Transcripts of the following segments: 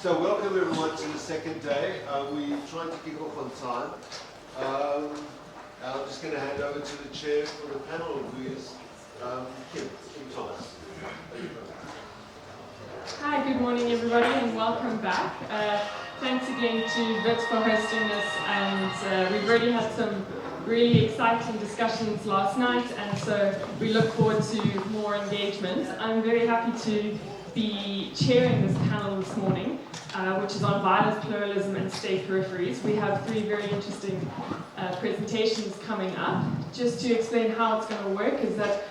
So welcome everyone to the second day. We're trying to kick off on time. I'm just going to hand over to the chair for the panel, who is Kim Thomas. Hi, good morning everybody and welcome back. Thanks again to Wits for hosting this, and we've already had some really exciting discussions last night, and so we look forward to more engagement. I'm very happy to be chairing this panel this morning, which is on violence, pluralism and state peripheries. We have three very interesting presentations coming up. Just to explain how it's going to work is that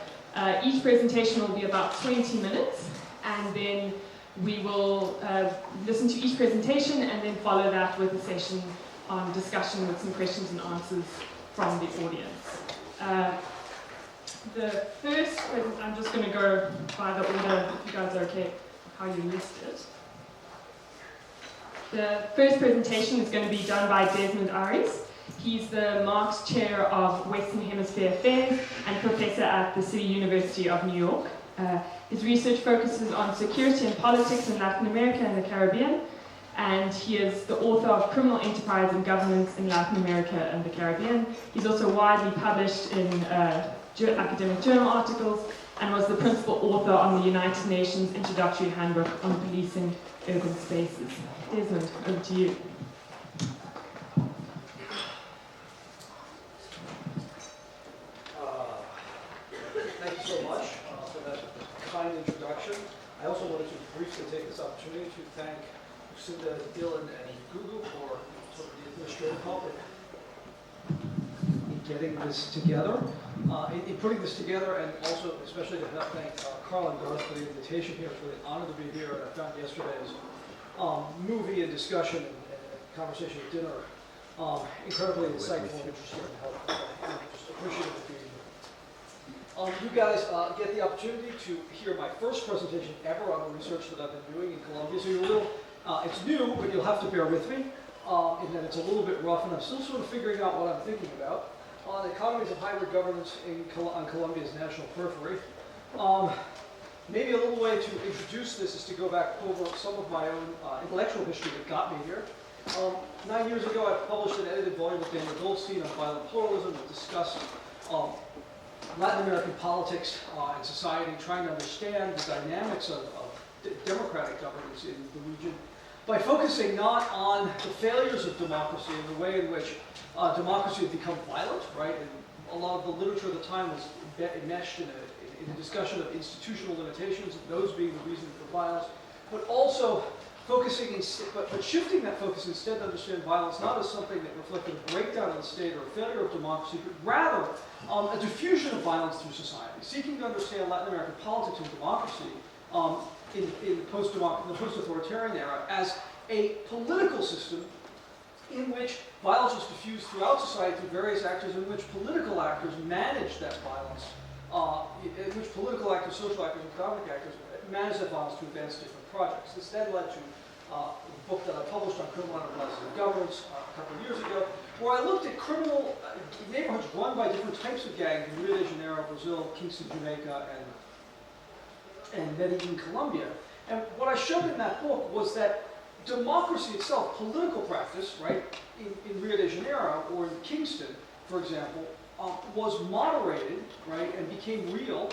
each presentation will be about 20 minutes, and then we will listen to each presentation and then follow that with a session on discussion with some questions and answers from the audience. The first, I'm just going to go by the order, if you guys are okay, how you listed it. The first presentation is going to be done by Desmond Arias. He's the Marx Chair of Western Hemisphere Affairs and Professor at the City University of New York. His research focuses on security and politics in Latin America and the Caribbean, and he is the author of Criminal Enterprise and Governance in Latin America and the Caribbean. He's also widely published in academic journal articles and was the principal author on the United Nations Introductory Handbook on Policing Urban Spaces. Desmond, over to you. Thank you so much for that kind introduction. I also wanted to briefly take this opportunity to thank Lucinda, Dylan, and Gugu for sort of the administrative help in getting this together, in putting this together, and also especially to thank Carl and Garth for the invitation here. It's really an honor to be here, and I found yesterday's movie and discussion and conversation at dinner incredibly insightful and interesting and helpful. I'm just appreciative of being here. You guys get the opportunity to hear my first presentation ever on the research that I've been doing in Colombia. So you're a little, it's new, but you'll have to bear with me in that it's a little bit rough, and I'm still sort of figuring out what I'm thinking about on economies of hybrid governance on Colombia's national periphery. Maybe a little way to introduce this is to go back over some of my own intellectual history that got me here. 9 years ago, I published an edited volume with Daniel Goldstein on violent pluralism that discussed Latin American politics and society, trying to understand the dynamics of democratic governance in the region by focusing not on the failures of democracy and the way in which democracy had become violent, right? And a lot of the literature at the time was enmeshed in a discussion of institutional limitations, and those being the reason for violence, but also focusing, but shifting that focus instead to understand violence not as something that reflected a breakdown of the state or a failure of democracy, but rather a diffusion of violence through society, seeking to understand Latin American politics and democracy in the post-authoritarian era as a political system in which violence was diffused throughout society through various actors, in which political actors managed that violence, in which political actors, social actors, and economic actors managed that violence to advance different projects. This then led to a book that I published on criminal enterprises and governance a couple of years ago, where I looked at criminal neighborhoods run by different types of gangs in Rio de Janeiro, Brazil, Kingston, Jamaica, and Medellin, Colombia. And what I showed in that book was that democracy itself, political practice, right, in Rio de Janeiro or in Kingston, for example, was moderated, right, and became real,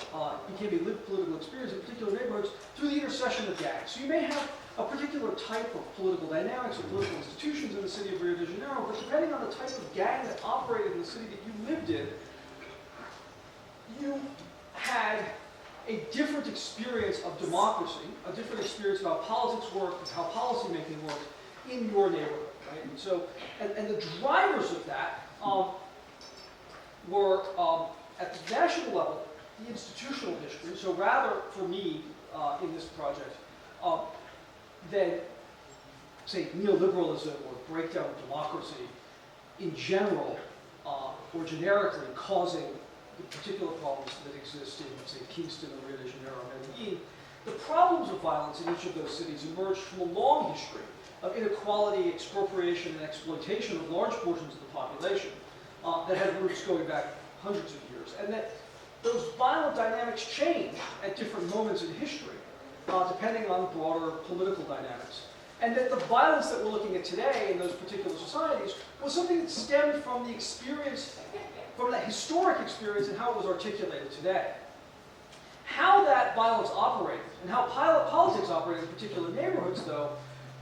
became a lived political experience in particular neighborhoods through the intercession of gangs. So you may have a particular type of political dynamics or political institutions in the city of Rio de Janeiro, but depending on the type of gang that operated in the city that you lived in, you had a different experience of democracy, a different experience of how politics work, and how policymaking works in your neighborhood, right? And so, and the drivers of that were, at the national level, the institutional history. So rather, for me, in this project, than, say, neoliberalism or breakdown of democracy in general, or generically causing the particular problems that exist in, say, Kingston or Rio de Janeiro and Medellin, the problems of violence in each of those cities emerged from a long history of inequality, expropriation, and exploitation of large portions of the population that had roots going back hundreds of years. And that those violent dynamics changed at different moments in history, depending on broader political dynamics. And that the violence that we're looking at today in those particular societies was something that stemmed from the experience, from that historic experience and how it was articulated today. How that violence operated and how politics operated in particular neighborhoods, though,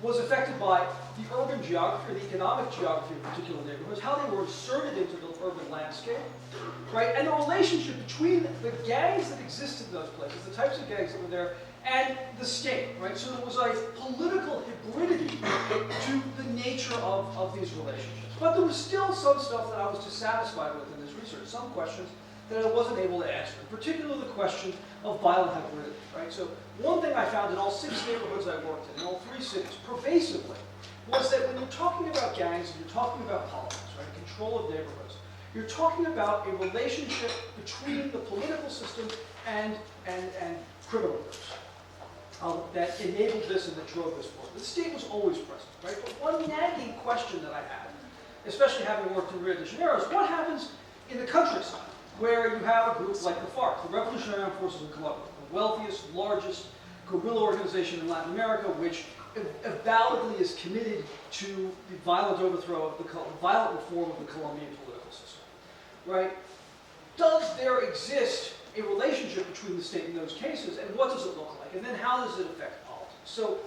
was affected by the urban geography, or the economic geography of particular neighborhoods, how they were inserted into the urban landscape, right? And the relationship between the gangs that existed in those places, the types of gangs that were there, and the state, right? So there was a political hybridity to the nature of these relationships. But there was still some stuff that I was dissatisfied with in this research, some questions that I wasn't able to answer, in particular the question of violent hybridity, right? So one thing I found in all 6 neighborhoods I worked in all 3 cities, pervasively, was that when you're talking about gangs and you're talking about politics, right, control of neighborhoods, you're talking about a relationship between the political system and criminal groups that enabled this and that drove this forward. The state was always present, right? But one nagging question that I had, especially having worked in Rio de Janeiro, is what happens in the countryside, where you have a group like the FARC, the Revolutionary Armed Forces of Colombia, the wealthiest, largest guerrilla organization in Latin America, which avowedly is committed to the violent overthrow of the violent reform of the Colombian political system, right? Does there exist a relationship between the state in those cases, and what does it look like? And then how does it affect politics? So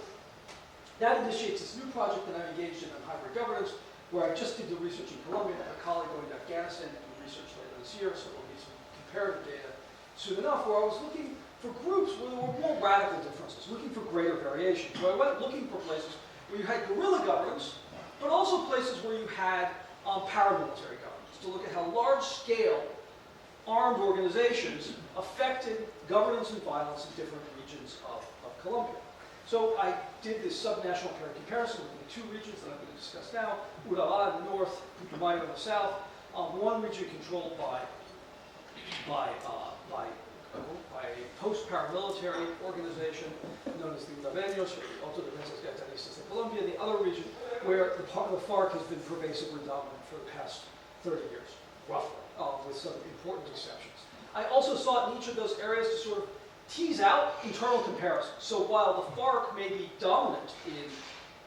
that initiates this new project that I'm engaged in on hybrid governance, where I just did the research in Colombia, and I have a colleague going to Afghanistan to do research later this year, so there'll be some comparative data soon enough, where I was looking for groups where there were more radical differences, looking for greater variation. So I went looking for places where you had guerrilla governance, but also places where you had paramilitary governance, to look at how large-scale armed organizations affected governance and violence in different regions of Colombia. So I did this subnational comparison with the 2 regions that I'm going to discuss now, Urabá in the north, Putumayo in the south, one region controlled by a post-paramilitary organization known as the Urabeños, or the Autodefensas Gaitanistas de Colombia, the other region where the FARC has been pervasively dominant for the past 30 years, roughly, with some important exceptions. I also sought in each of those areas to sort of tease out internal comparisons. So while the FARC may be dominant in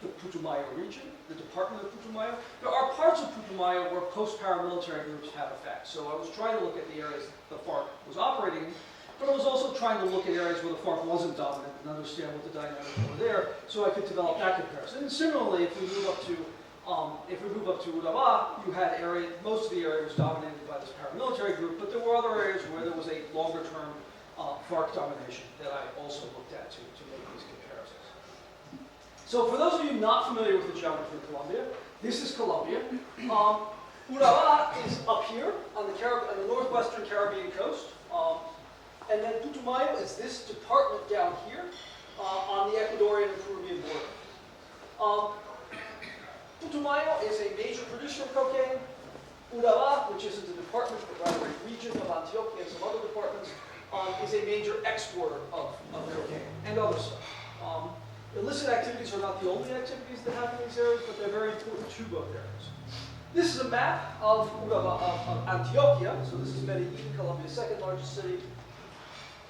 the Putumayo region, the department of Putumayo, there are parts of Putumayo where post-paramilitary groups have effect. So I was trying to look at the areas the FARC was operating in, but I was also trying to look at areas where the FARC wasn't dominant and understand what the dynamics were there, so I could develop that comparison. And similarly, if we move up to Urabá, you had most of the area was dominated by this paramilitary group, but there were other areas where there was a longer-term FARC domination that I also looked at to make these comparisons. So for those of you not familiar with the geography of Colombia, this is Colombia. Urabá is up here on the northwestern Caribbean coast. And then Putumayo is this department down here on the Ecuadorian and Peruvian border. Putumayo is a major producer of cocaine. Urabá, which isn't a department, but rather a region of Antioquia and some other departments, is a major exporter of cocaine and other stuff. Illicit activities are not the only activities that happen in these areas, but they're very important to both areas. This is a map of Antioquia. So this is Medellin, Colombia's 2nd largest city.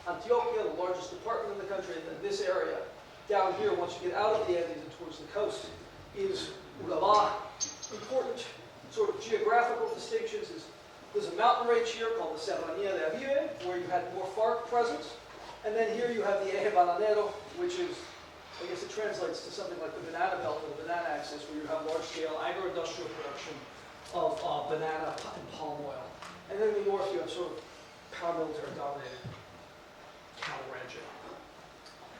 Antioquia, the largest department in the country, and then this area down here, once you get out of the Andes and towards the coast, is Urabá. Important sort of geographical distinctions is there's a mountain range here called the Serranía de Avive, where you had more FARC presence. And then here you have the Eje Bananero, which is, I guess it translates to something like the banana belt or the banana axis, where you have large-scale agro-industrial production of banana and palm oil. And then in the north you have sort of paramilitary-dominated cattle ranching.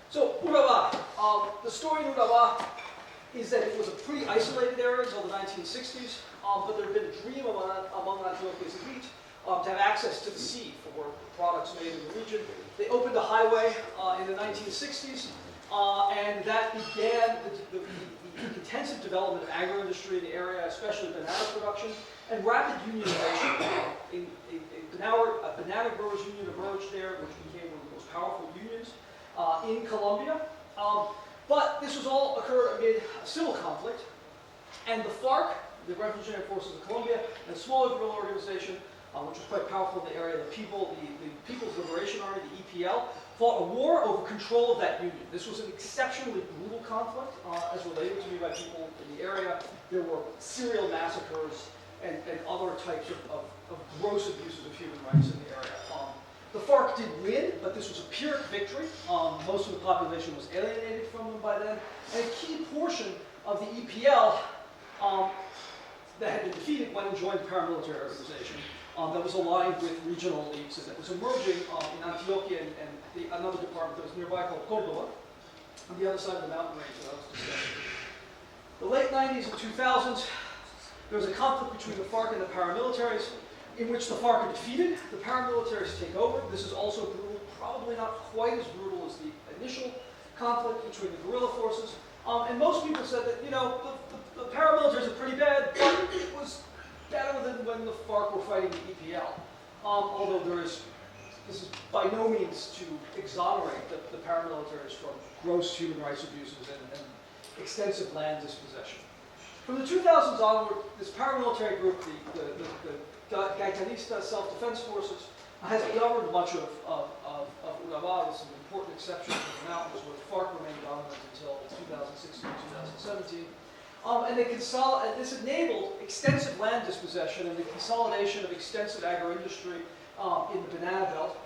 So Urabá, the story in Urabá is that it was a pretty isolated area until the 1960s, but there had been a dream among Antioquia's elite to have access to the sea for products made in the region. They opened a highway in the 1960s, and that began the intensive development of agro-industry in the area, especially banana production, and rapid unionization. A banana growers union emerged there, which became one of the most powerful unions in Colombia. But this was all occurred amid a civil conflict, and the FARC, the Revolutionary Forces of Colombia, and a smaller guerrilla organization, which was quite powerful in the area. The People's Liberation Army, the EPL, fought a war over control of that union. This was an exceptionally brutal conflict, as related to me by people in the area. There were serial massacres and other types of gross abuses of human rights in the area. The FARC did win, but this was a Pyrrhic victory. Most of the population was alienated from them by then. And a key portion of the EPL that had been defeated went and joined the paramilitary organization that was aligned with regional elites and that was emerging in Antioquia and another department that was nearby called Córdoba, on the other side of the mountain range that I was discussing. The late 90s and 2000s, there was a conflict between the FARC and the paramilitaries, in which the FARC are defeated, the paramilitaries take over. This is also brutal, probably not quite as brutal as the initial conflict between the guerrilla forces. And most people said that, you know, the paramilitaries are pretty bad, but it was better than when the FARC were fighting the EPL. Although this is by no means to exonerate the paramilitaries from gross human rights abuses and extensive land dispossession. From the 2000s onward, this paramilitary group, the Gaitanista Self-Defense Forces, has governed much of Urabá, with some important exceptions in the mountains where the FARC remained dominant until 2016, 2017. And this enabled extensive land dispossession and the consolidation of extensive agro-industry in the banana belt,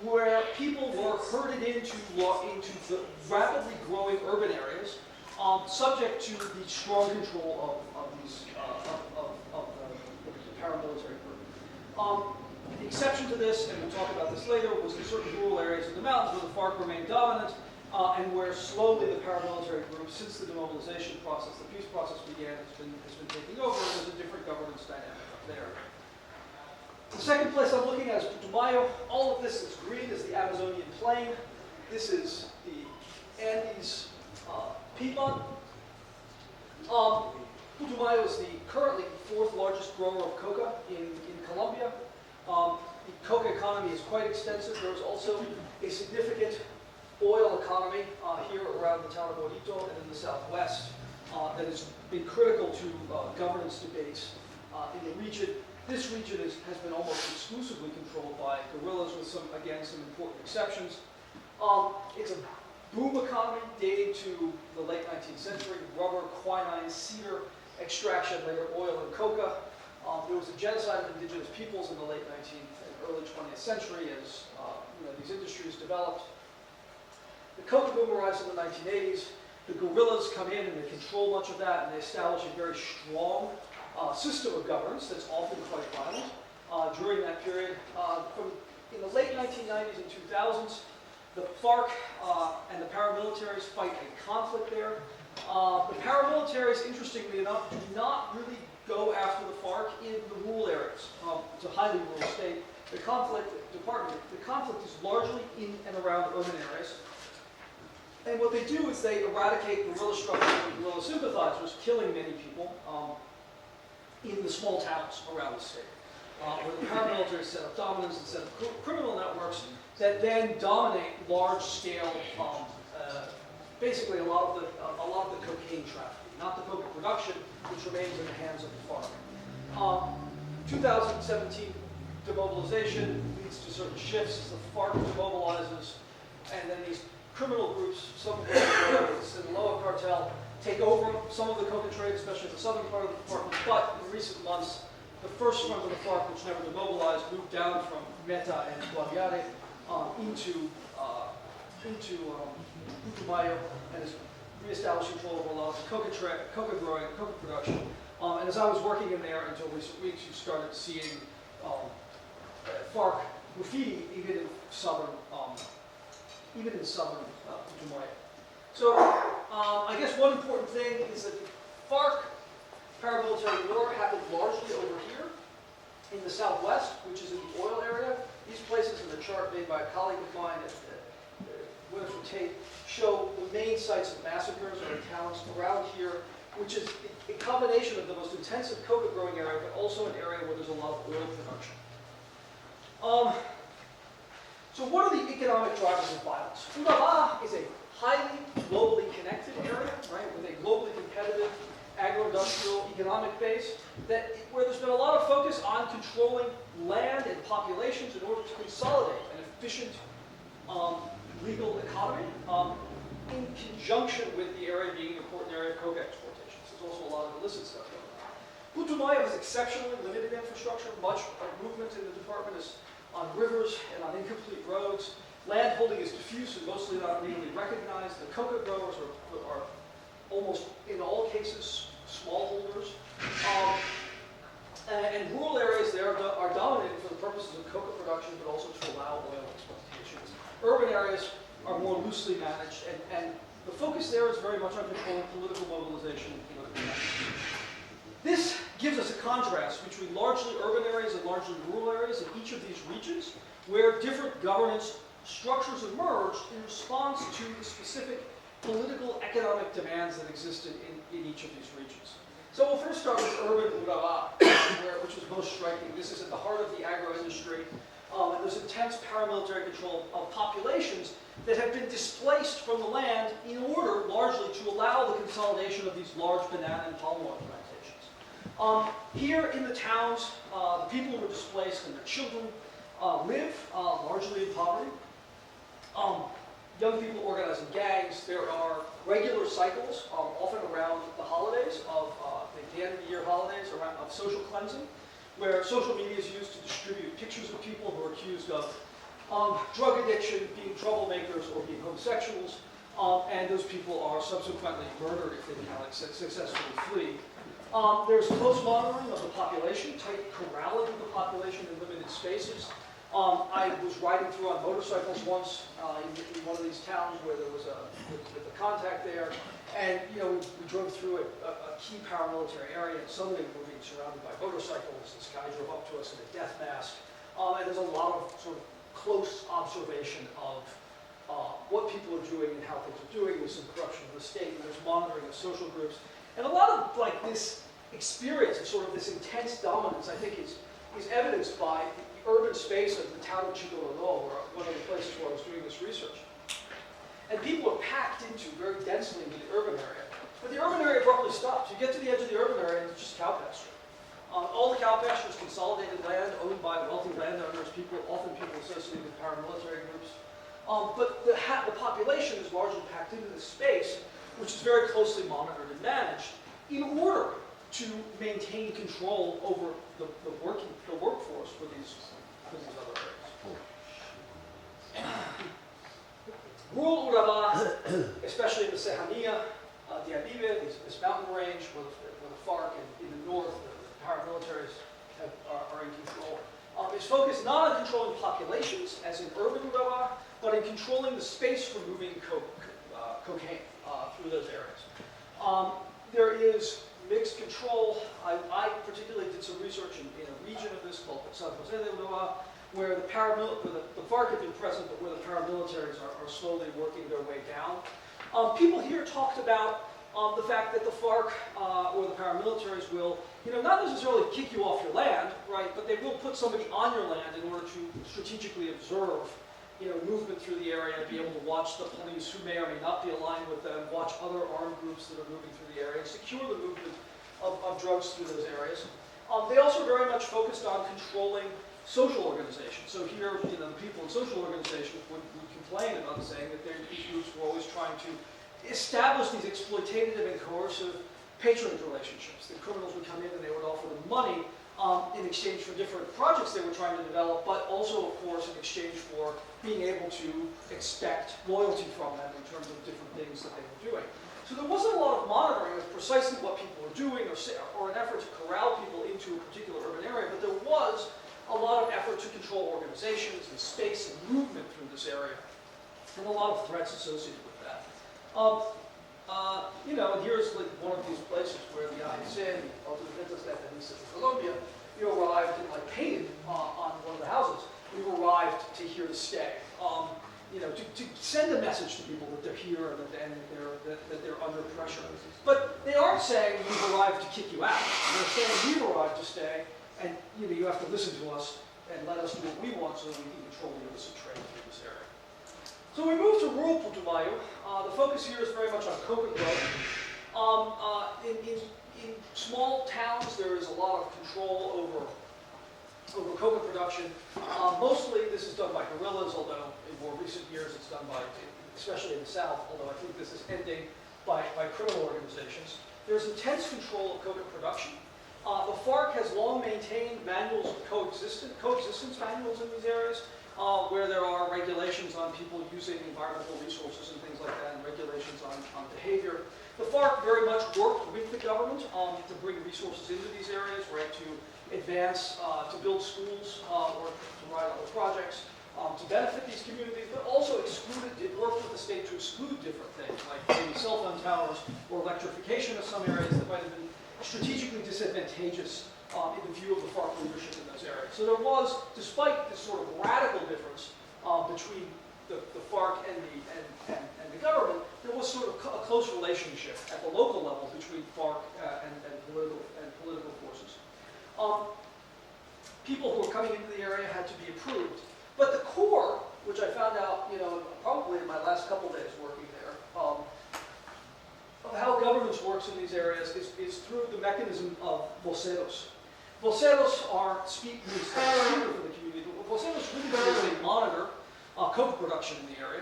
where people were herded into the rapidly growing urban areas, subject to the strong control of the paramilitary group. The exception to this, and we'll talk about this later, was in certain rural areas of the mountains where the FARC remained dominant, and where slowly the paramilitary group, since the demobilization process, the peace process began, has been taking over, and there's a different governance dynamic up there. The second place I'm looking at is Putumayo. All of this is green, is the Amazonian plain. This is the Andes Piedmont. Putumayo is the currently fourth largest grower of coca in Colombia. The coca economy is quite extensive. There is also a significant oil economy here around the town of Orito and in the southwest that has been critical to governance debates in the region. This region has been almost exclusively controlled by guerrillas with some important exceptions. It's a boom economy dating to the late 19th century, rubber, quinine, cedar extraction, later oil and coca. There was a genocide of indigenous peoples in the late 19th and early 20th century as these industries developed. The coca boom arrives in the 1980s. The guerrillas come in and they control much of that, and they establish a very strong system of governance that's often quite violent during that period. In the late 1990s and 2000s, the FARC and the paramilitaries fight a conflict there. The paramilitaries, interestingly enough, do not really go after the FARC in the rural areas. It's a highly rural state. The conflict is largely in and around urban areas. And what they do is they eradicate guerrilla structures and guerrilla sympathizers, killing many people in the small towns around the state, where the paramilitaries set up dominance and set up criminal networks that then dominate large-scale, basically a lot of the cocaine trafficking, not the coca production, which remains in the hands of the FARC. 2017 demobilization leads to certain shifts. The FARC demobilizes, and then these criminal groups, some of the Sinaloa cartel, take over some of the coca trade, especially in the southern part of the department. But in recent months, the first front of the FARC, which never demobilized, moved down from Meta and Guaviare into Putumayo, and is reestablishing control over a lot of the coca growing, coca production. And as I was working in there until recent weeks, you started seeing FARC graffiti even in southern Putumayo. So I guess one important thing is that the FARC paramilitary war happened largely over here in the southwest, which is in the oil area. These places in the chart made by a colleague of mine at Winifred Tate show the main sites of massacres are in towns around here, which is a combination of the most intensive coca growing area, but also an area where there's a lot of oil production. So what are the economic drivers of violence? Urabá is a highly globally connected area, right, with a globally competitive agro-industrial economic economic base, where there's been a lot of focus on controlling land and populations in order to consolidate an efficient legal economy in conjunction with the area being an important area of coke exportations. There's also a lot of illicit stuff going on. Putumayo has exceptionally limited infrastructure. Much of movement in the department is on rivers and on incomplete roads. Land holding is diffuse and mostly not legally recognized. The coca growers are almost, in all cases, smallholders. And rural areas there are dominated for the purposes of coca production, but also to allow oil exploitations. Urban areas are more loosely managed, and the focus there is very much on controlling political mobilization and political management. This gives us a contrast between largely urban areas and largely rural areas in each of these regions, where different governance structures emerged in response to the specific political economic demands that existed in each of these regions. So we'll first start with urban Urabá, which was most striking. This is at the heart of the agro-industry, and there's intense paramilitary control of populations that have been displaced from the land in order largely to allow the consolidation of these large banana and palm oil plantations. Here in the towns, the people who were displaced and their children live largely in poverty. Young people organize in gangs. There are regular cycles, often around the holidays of the end of the year holidays, of social cleansing, where social media is used to distribute pictures of people who are accused of drug addiction, being troublemakers, or being homosexuals, and those people are subsequently murdered if they cannot successfully flee. There's close monitoring of the population, tight corralling of the population in limited spaces. I was riding through on motorcycles once in one of these towns where there was with the contact there, and we drove through a key paramilitary area, and suddenly we were being surrounded by motorcycles. This guy drove up to us in a death mask, and there's a lot of sort of close observation of what people are doing and how things are doing. There's some corruption of the state, and there's monitoring of social groups, and a lot of this experience of sort of this intense dominance, I think, is evidenced by urban space of the town of Chidorolo, or one of the places where I was doing this research. And people are packed into very densely into the urban area. But the urban area abruptly stops. You get to the edge of the urban area and it's just cow pasture. All the cow pasture is consolidated land owned by wealthy landowners, often people associated with paramilitary groups. But the population is largely packed into this space, which is very closely monitored and managed in order to maintain control over the workforce for these other areas. Rural Urabá, especially in the Serrania, Diabibe, this mountain range where the FARC in the north, the paramilitaries are in control, is focused not on controlling populations, as in urban Urabá, but in controlling the space for moving cocaine through those areas. There is mixed control. I particularly did some research in a region of this called San Jose de Ulua, where the FARC have been present, but where the paramilitaries are slowly working their way down. People here talked about the fact that the FARC or the paramilitaries will, not necessarily kick you off your land, right, but they will put somebody on your land in order to strategically observe movement through the area, be able to watch the police who may or may not be aligned with them, watch other armed groups that are moving through the area, and secure the movement of drugs through those areas. They also very much focused on controlling social organizations. So here, the people in social organizations would complain about saying that these groups were always trying to establish these exploitative and coercive patronage relationships. The criminals would come in and they would offer them money in exchange for different projects they were trying to develop, but also, of course, in exchange for being able to expect loyalty from them in terms of different things that they were doing. So there wasn't a lot of monitoring of precisely what people were doing or an effort to corral people into a particular urban area, but there was a lot of effort to control organizations and space and movement through this area, and a lot of threats associated with that. And here's like one of these places where the ANC, Bantustans in Colombia, arrived and painted on one of the houses. We've arrived to here to stay. To send a message to people that they're here and that they're under pressure. But they aren't saying we've arrived to kick you out. They're saying we've arrived to stay, and you have to listen to us and let us do what we want so that we can control the illicit trade through this area. So we move to rural Putumayo. The focus here is very much on coca growth. in small towns, there is a lot of control over coca production. Mostly this is done by guerrillas, although in more recent years it's done by, especially in the South, although I think this is ending by criminal organizations. There's intense control of coca production. The FARC has long maintained manuals of coexistence manuals in these areas, where there are regulations on people using environmental resources and things like that, and regulations on behavior. The FARC very much worked with the government to bring resources into these areas, right, to advance, to build schools or to write other projects, to benefit these communities, but also did work with the state to exclude different things, like maybe cell phone towers or electrification of some areas that might have been strategically disadvantageous in the view of the FARC leadership in those areas. So there was, despite this sort of radical difference between the FARC and the government, there was sort of a close relationship at the local level between FARC and political forces. People who were coming into the area had to be approved. But the core, which I found out, probably in my last couple days working there, of how governance works in these areas is through the mechanism of voceros. Voceros are speaker for the community. Voceros really do is they monitor coca production in the area.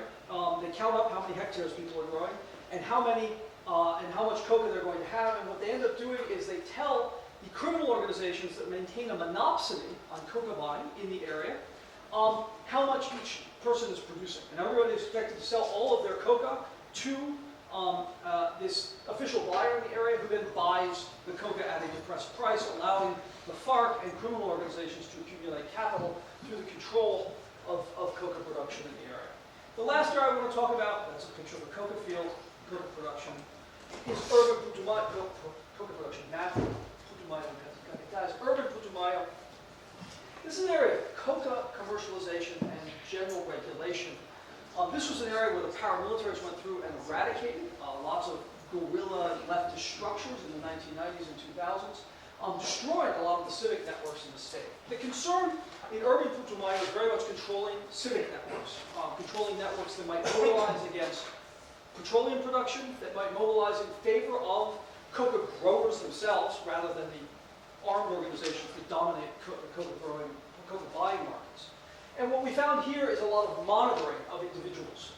They count up how many hectares people are growing and how much coca they're going to have. And what they end up doing is they tell the criminal organizations that maintain a monopsony on coca buying in the area how much each person is producing. And everybody is expected to sell all of their coca to this official buyer in the area, who then buys the coca at a depressed price, allowing the FARC and criminal organizations to accumulate capital through the control of coca production in the area. The last area I want to talk about, that's a picture of a coca field, coca production, is urban Putumayo, coca production, natural Putumayo, guys, urban Putumayo. This is an area of coca commercialization and general regulation. This was an area where the paramilitaries went through and eradicated lots of guerrilla and leftist structures in the 1990s and 2000s, destroying a lot of the civic networks in the state. The concern in urban Putumayo is very much controlling civic networks, controlling networks that might mobilize against petroleum production, that might mobilize in favor of coca growers themselves, rather than the armed organizations that dominate coca buying markets. And what we found here is a lot of monitoring of individuals.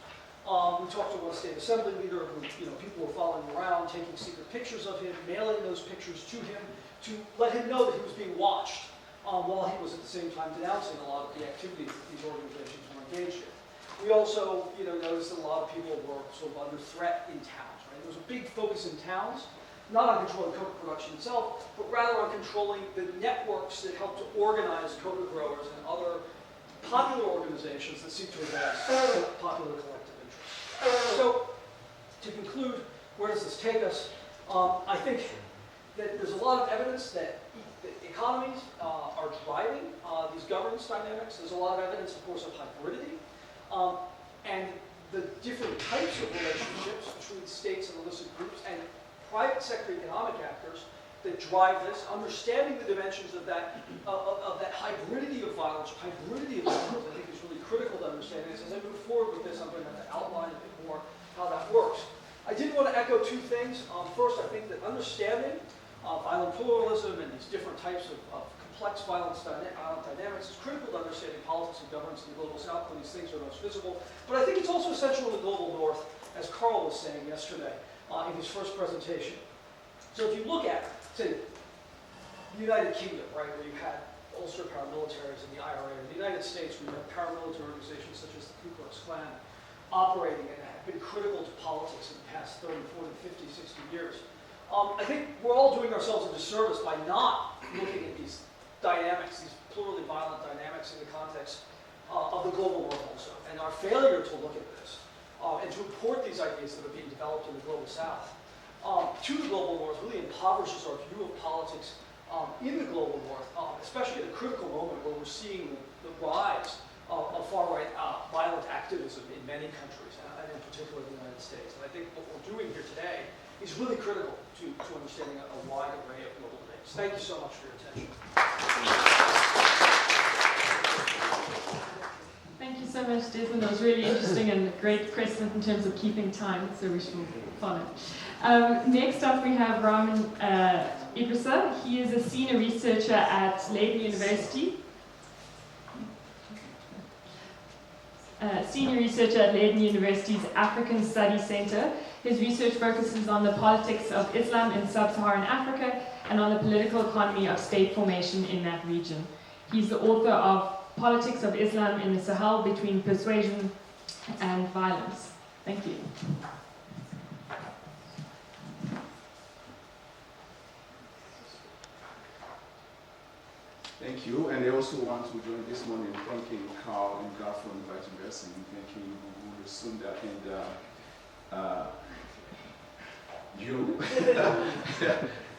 We talked to one state assembly leader who, people were following him around, taking secret pictures of him, mailing those pictures to him to let him know that he was being watched, while he was at the same time denouncing a lot of the activities that these organizations were engaged in. We also, noticed that a lot of people were sort of under threat in towns. Right? There was a big focus in towns, not on controlling coca production itself, but rather on controlling the networks that help to organize coca growers and other popular organizations that seek to advance popular collective interests. So, to conclude, where does this take us? I think that there's a lot of evidence that economies are driving these governance dynamics. There's a lot of evidence, of course, of hybridity. And the different types of relationships between states and illicit groups and private sector economic actors that drive this, understanding the dimensions of that hybridity of violence, hybridity of violence, I think is really critical to understanding this. As I move forward with this, I'm going to have to outline a bit more how that works. I did want to echo two things. First, I think that understanding violent pluralism and these different types of complex violence dynamics is critical to understanding politics and governance in the global south, when these things are most visible. But I think it's also essential in the global north, as Carl was saying yesterday in his first presentation. So if you look at, say, the United Kingdom, right, where you had Ulster paramilitaries in the IRA, or the United States, where you have paramilitary organizations such as the Ku Klux Klan operating and have been critical to politics in the past 30, 40, 50, 60 years. I think we're all doing ourselves a disservice by not looking at these dynamics, these plurally violent dynamics in the context of the global world also. And our failure to look at this and to import these ideas that are being developed in the global south to the global north really impoverishes our view of politics in the global north, especially at a critical moment where we're seeing the rise of far-right violent activism in many countries, and in particular the United States. And I think what we're doing here today is really critical to understanding a wide array of global debates. Thank you so much for your attention. Thank you so much, Desmond. That was really interesting and a great precedent in terms of keeping time, so we shall follow. Next up we have Rahmane Idrissa. He is a senior researcher at Leiden University. Senior researcher at Leiden University's African Studies Center. His research focuses on the politics of Islam in sub-Saharan Africa and on the political economy of state formation in that region. He's the author of Politics of Islam in the Sahel Between Persuasion and Violence. Thank you. Thank you, and I also want to join Desmond in thanking Carl and Gar for inviting us, and thanking Guru Sunda and you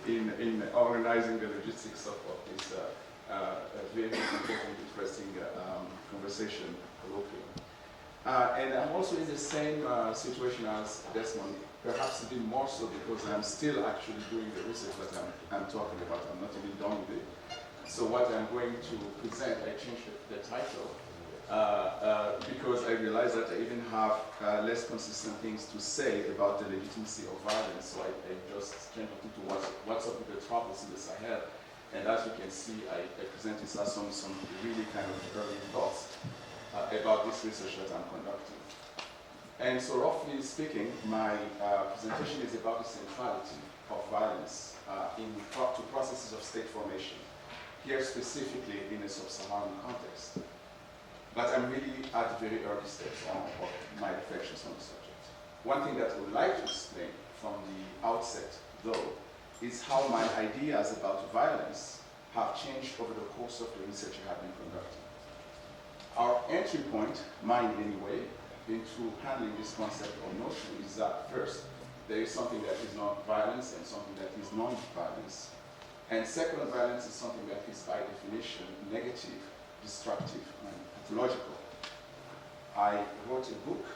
in organizing the logistics of this very important, interesting conversation, colloquium. And I'm also in the same situation as Desmond, perhaps even more so because I'm still actually doing the research that I'm talking about. I'm not even done with it. So what I'm going to present, I changed the title because I realized that I even have less consistent things to say about the legitimacy of violence. So I just changed it to what's up with the troubles in the Sahel. And as you can see, I presented some really kind of early thoughts about this research that I'm conducting. And so roughly speaking, my presentation is about the centrality of violence to processes of state formation. Here specifically in a sub-Saharan context. But I'm really at the very early stage of my reflections on the subject. One thing that I would like to explain from the outset, though, is how my ideas about violence have changed over the course of the research I have been conducting. Our entry point, mine anyway, into handling this concept or notion is that first, there is something that is not violence and something that is non-violence. And secular violence is something that is by definition negative, destructive, and pathological. I wrote a book.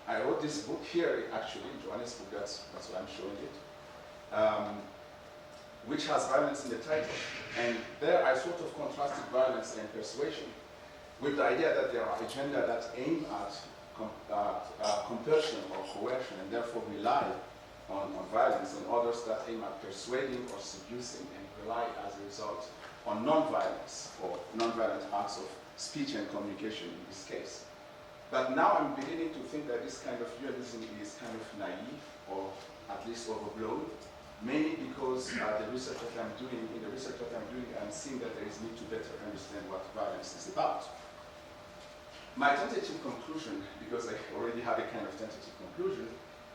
I wrote this book here, actually, in Johannesburg, that's why I'm showing it, which has violence in the title. And there I sort of contrasted violence and persuasion with the idea that there are agendas that aim at compulsion or coercion and therefore rely on violence, and others that aim at persuading or seducing and rely as a result on non-violence or non-violent acts of speech and communication in this case. But now I'm beginning to think that this kind of dualism is kind of naive or at least overblown, mainly because in the research that I'm doing, I'm seeing that there is need to better understand what violence is about. My tentative conclusion, because I already have a kind of tentative conclusion,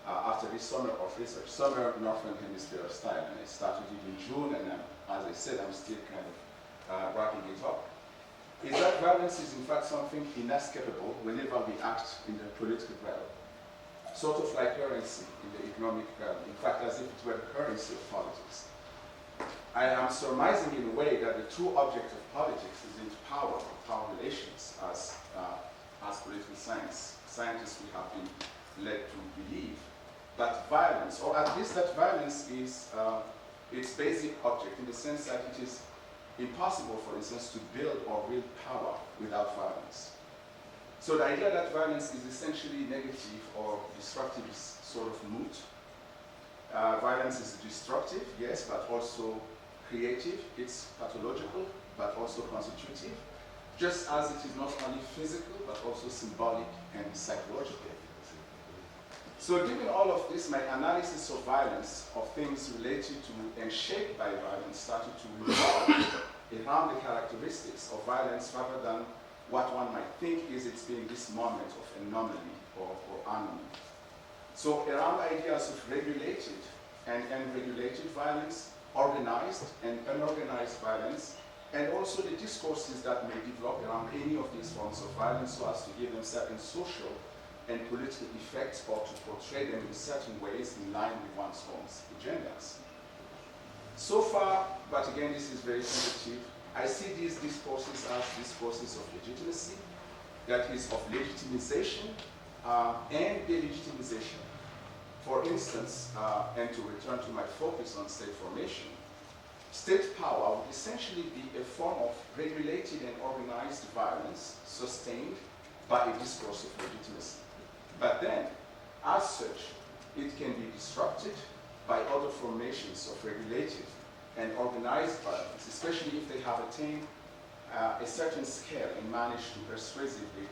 after this summer of research, summer Northern Hemisphere style, and I started it in June, and as I said, I'm still kind of wrapping it up, is that violence is in fact something inescapable whenever we act in the political realm. Sort of like currency in the economic realm, in fact as if it were the currency of politics. I am surmising in a way that the true object of politics is into power relations, as political scientists we have been led to believe. But violence, or at least that violence is its basic object in the sense that it is impossible, for instance, to build or wield power without violence. So the idea that violence is essentially negative or destructive is sort of moot. Violence is destructive, yes, but also creative. It's pathological, but also constitutive. Just as it is not only physical, but also symbolic and psychological. So given all of this, my analysis of violence, of things related to and shaped by violence, started to revolve around the characteristics of violence rather than what one might think is its being this moment of anomaly or anomaly. So around ideas of regulated and unregulated violence, organized and unorganized violence, and also the discourses that may develop around any of these forms of violence so as to give them certain social and political effects or to portray them in certain ways in line with one's own agendas. So far, but again this is very sensitive, I see these discourses as discourses of legitimacy, that is of legitimization and delegitimization. For instance, and to return to my focus on state formation, state power would essentially be a form of regulated and organized violence sustained by a discourse of legitimacy. But then, as such, it can be disrupted by other formations of regulated and organized violence, especially if they have attained a certain scale and managed to persuasively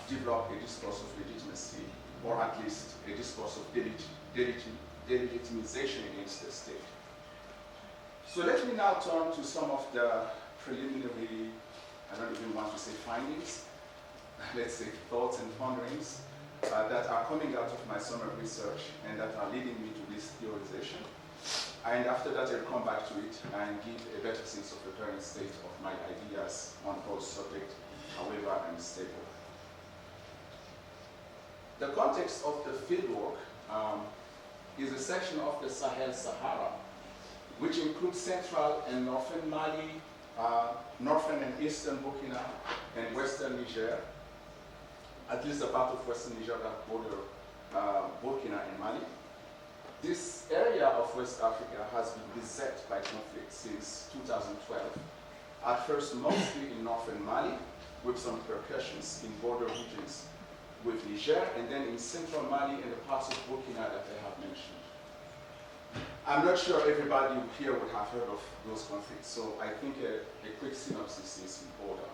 develop a discourse of legitimacy, or at least a discourse of delegitimization against the state. So let me now turn to some of the preliminary, I don't even want to say findings, let's say thoughts and ponderings that are coming out of my summer research and that are leading me to this theorization. And after that, I'll come back to it and give a better sense of the current state of my ideas on both subject, however unstable. The context of the fieldwork is a section of the Sahel-Sahara, which includes central and northern Mali, northern and eastern Burkina, and western Niger, at least a part of western Niger that border Burkina and Mali. This area of West Africa has been beset by conflict since 2012. At first, mostly in northern Mali, with some repercussions in border regions with Niger, and then in central Mali and the parts of Burkina that I have mentioned. I'm not sure everybody here would have heard of those conflicts, so I think a quick synopsis is in order.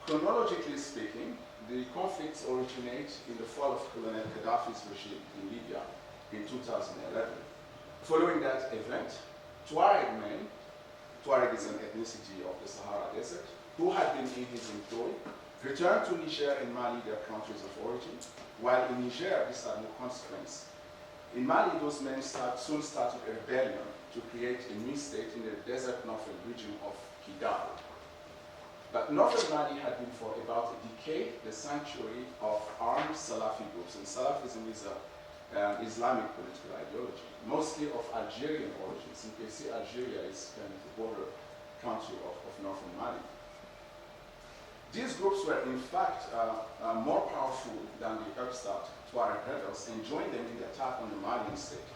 Chronologically speaking, the conflicts originate in the fall of Colonel Gaddafi's regime in Libya in 2011. Following that event, Tuareg men, Tuareg is an ethnicity of the Sahara Desert, who had been in his employ, returned to Niger and Mali, their countries of origin, while in Niger this had no consequence. In Mali, those men soon started a rebellion to create a new state in the desert northern region of Kidal. But northern Mali had been for about a decade the sanctuary of armed Salafi groups, and Salafism is an Islamic political ideology, mostly of Algerian origins. You can see Algeria is kind of the border country of northern Mali. These groups were in fact more powerful than the upstart Tuareg rebels and joined them in the attack on the Malian state.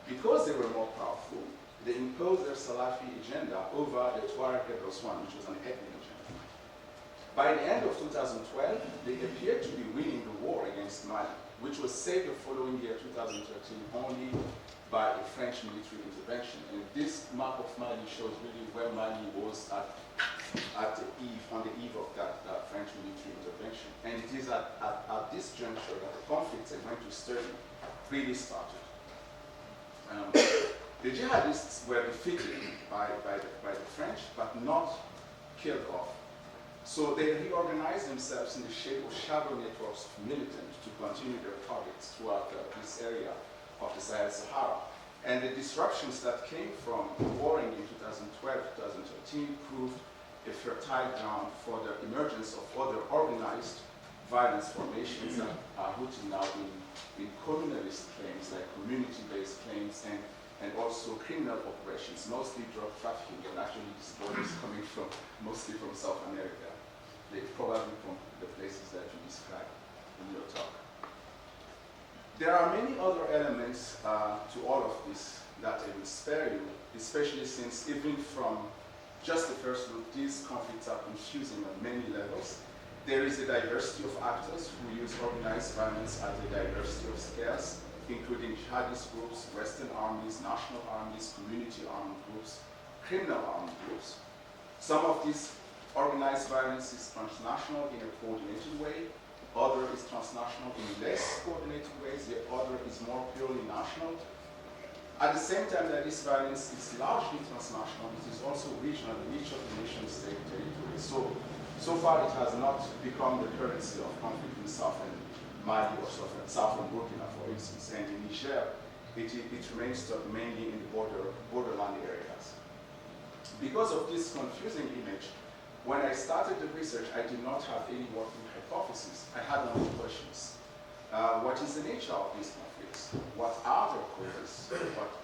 Because they were more powerful, they imposed their Salafi agenda over the Tuareg rebels one, which was an ethnic agenda. By the end of 2012, they appeared to be winning the war against Mali, which was saved the following year, 2013, only by a French military intervention. And this map of Mali shows really where Mali was on the eve of that French military intervention. And it is at this juncture that the conflicts I'm going to study really started. The jihadists were defeated by the French, but not killed off. So they reorganized themselves in the shape of shadow networks of militants to continue their targets throughout this area of the Sahel-Sahara. And the disruptions that came from warring in 2012-2013 proved a fertile ground for the emergence of other organized violence formations that are rooted now in communalist claims, like community-based claims, and also criminal operations, mostly drug trafficking, and actually this board is coming mostly from South America. They probably from the places that you described in your talk. There are many other elements to all of this that I will spare you, especially since even from just the first look, these conflicts are confusing on many levels. There is a diversity of actors who use organized violence at a diversity of scales, including jihadist groups, Western armies, national armies, community armed groups, criminal armed groups. Some of these organized violence is transnational in a coordinated way, other is transnational in less coordinated ways, the other is more purely national. At the same time that this violence is largely transnational, it is also regional in each of the nation-state territories. So far it has not become the currency of conflict in southern Mali or southern Burkina, for instance, and in Niger, it remains mainly in the borderland areas. Because of this confusing image, when I started the research, I did not have any working hypothesis. I had only questions. What is the nature of these conflicts? What are their causes?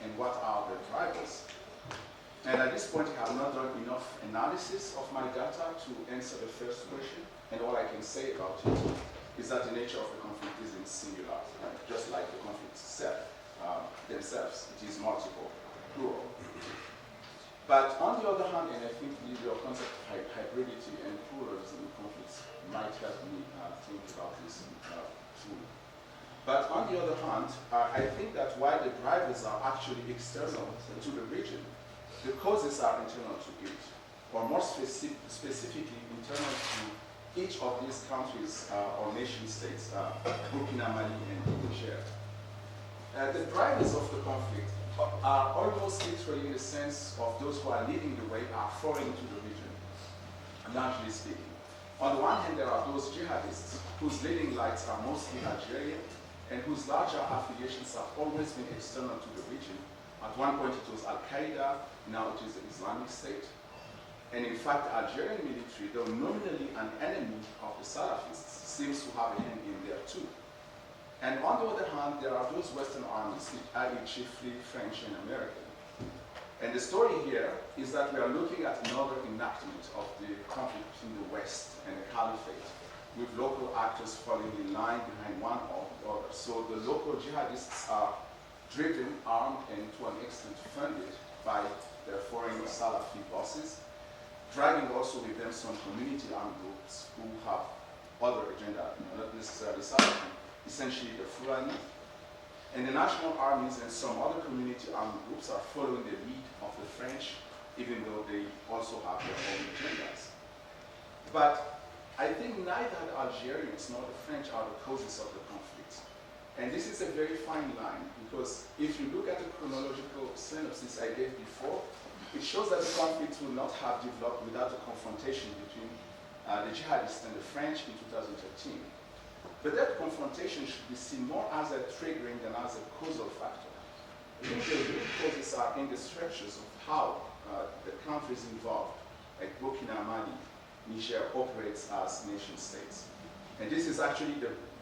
And what are their drivers? And at this point, I have not done enough analysis of my data to answer the first question. And all I can say about it is that the nature of the conflict isn't singular, just like the conflicts themselves. It is multiple, plural. But on the other hand, and I think your concept of hybridity and pluralism in conflicts might help me think about this too. But on the other hand, I think that while the drivers are actually external to the region, the causes are internal to it, or more specifically internal to each of these countries or nation states, Burkina, Mali, and Niger. The drivers of the conflict are almost literally in the sense of those who are leading the way are foreign to the region, largely speaking. On the one hand, there are those jihadists whose leading lights are mostly Algerian and whose larger affiliations have always been external to the region. At one point it was Al-Qaeda, now it is the Islamic State. And in fact, the Algerian military, though nominally an enemy of the Salafists, seems to have a hand in there too. And on the other hand, there are those Western armies, i.e. chiefly French and American. And the story here is that we are looking at another enactment of the conflict between the West and the Caliphate, with local actors falling in line behind one or the other. So the local jihadists are driven, armed, and to an extent funded by their foreign Salafi bosses, driving also with them some community armed groups who have other agenda, not necessarily Salafi, essentially the Fulani. And the national armies and some other community armed groups are following the lead of the French, even though they also have their own agendas. But I think neither the Algerians nor the French are the causes of the conflict. And this is a very fine line, because if you look at the chronological synopsis I gave before, it shows that the conflict will not have developed without a confrontation between the jihadists and the French in 2013. But that confrontation should be seen more as a triggering than as a causal factor. I think the root causes are in the structures of how the countries involved, like Burkina, Mali, Niger, operates as nation states. And this is actually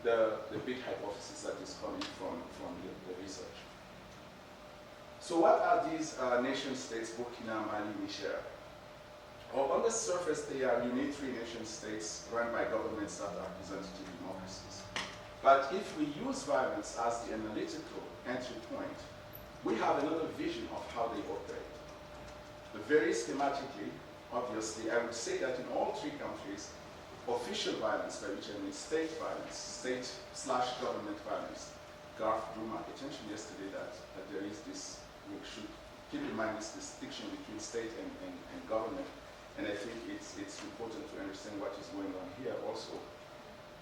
the big hypothesis that is coming from the research. So what are these nation states, Burkina, Mali, Niger? Well, on the surface, they are unitary nation states run by governments that are representative democracies. But if we use violence as the analytical entry point, we have another vision of how they operate. But very schematically, obviously, I would say that in all three countries, official violence, by which I mean state violence, state/government violence. Garth drew my attention yesterday that there is this, we should keep in mind this distinction between state and government. And I think it's important to understand what is going on here also.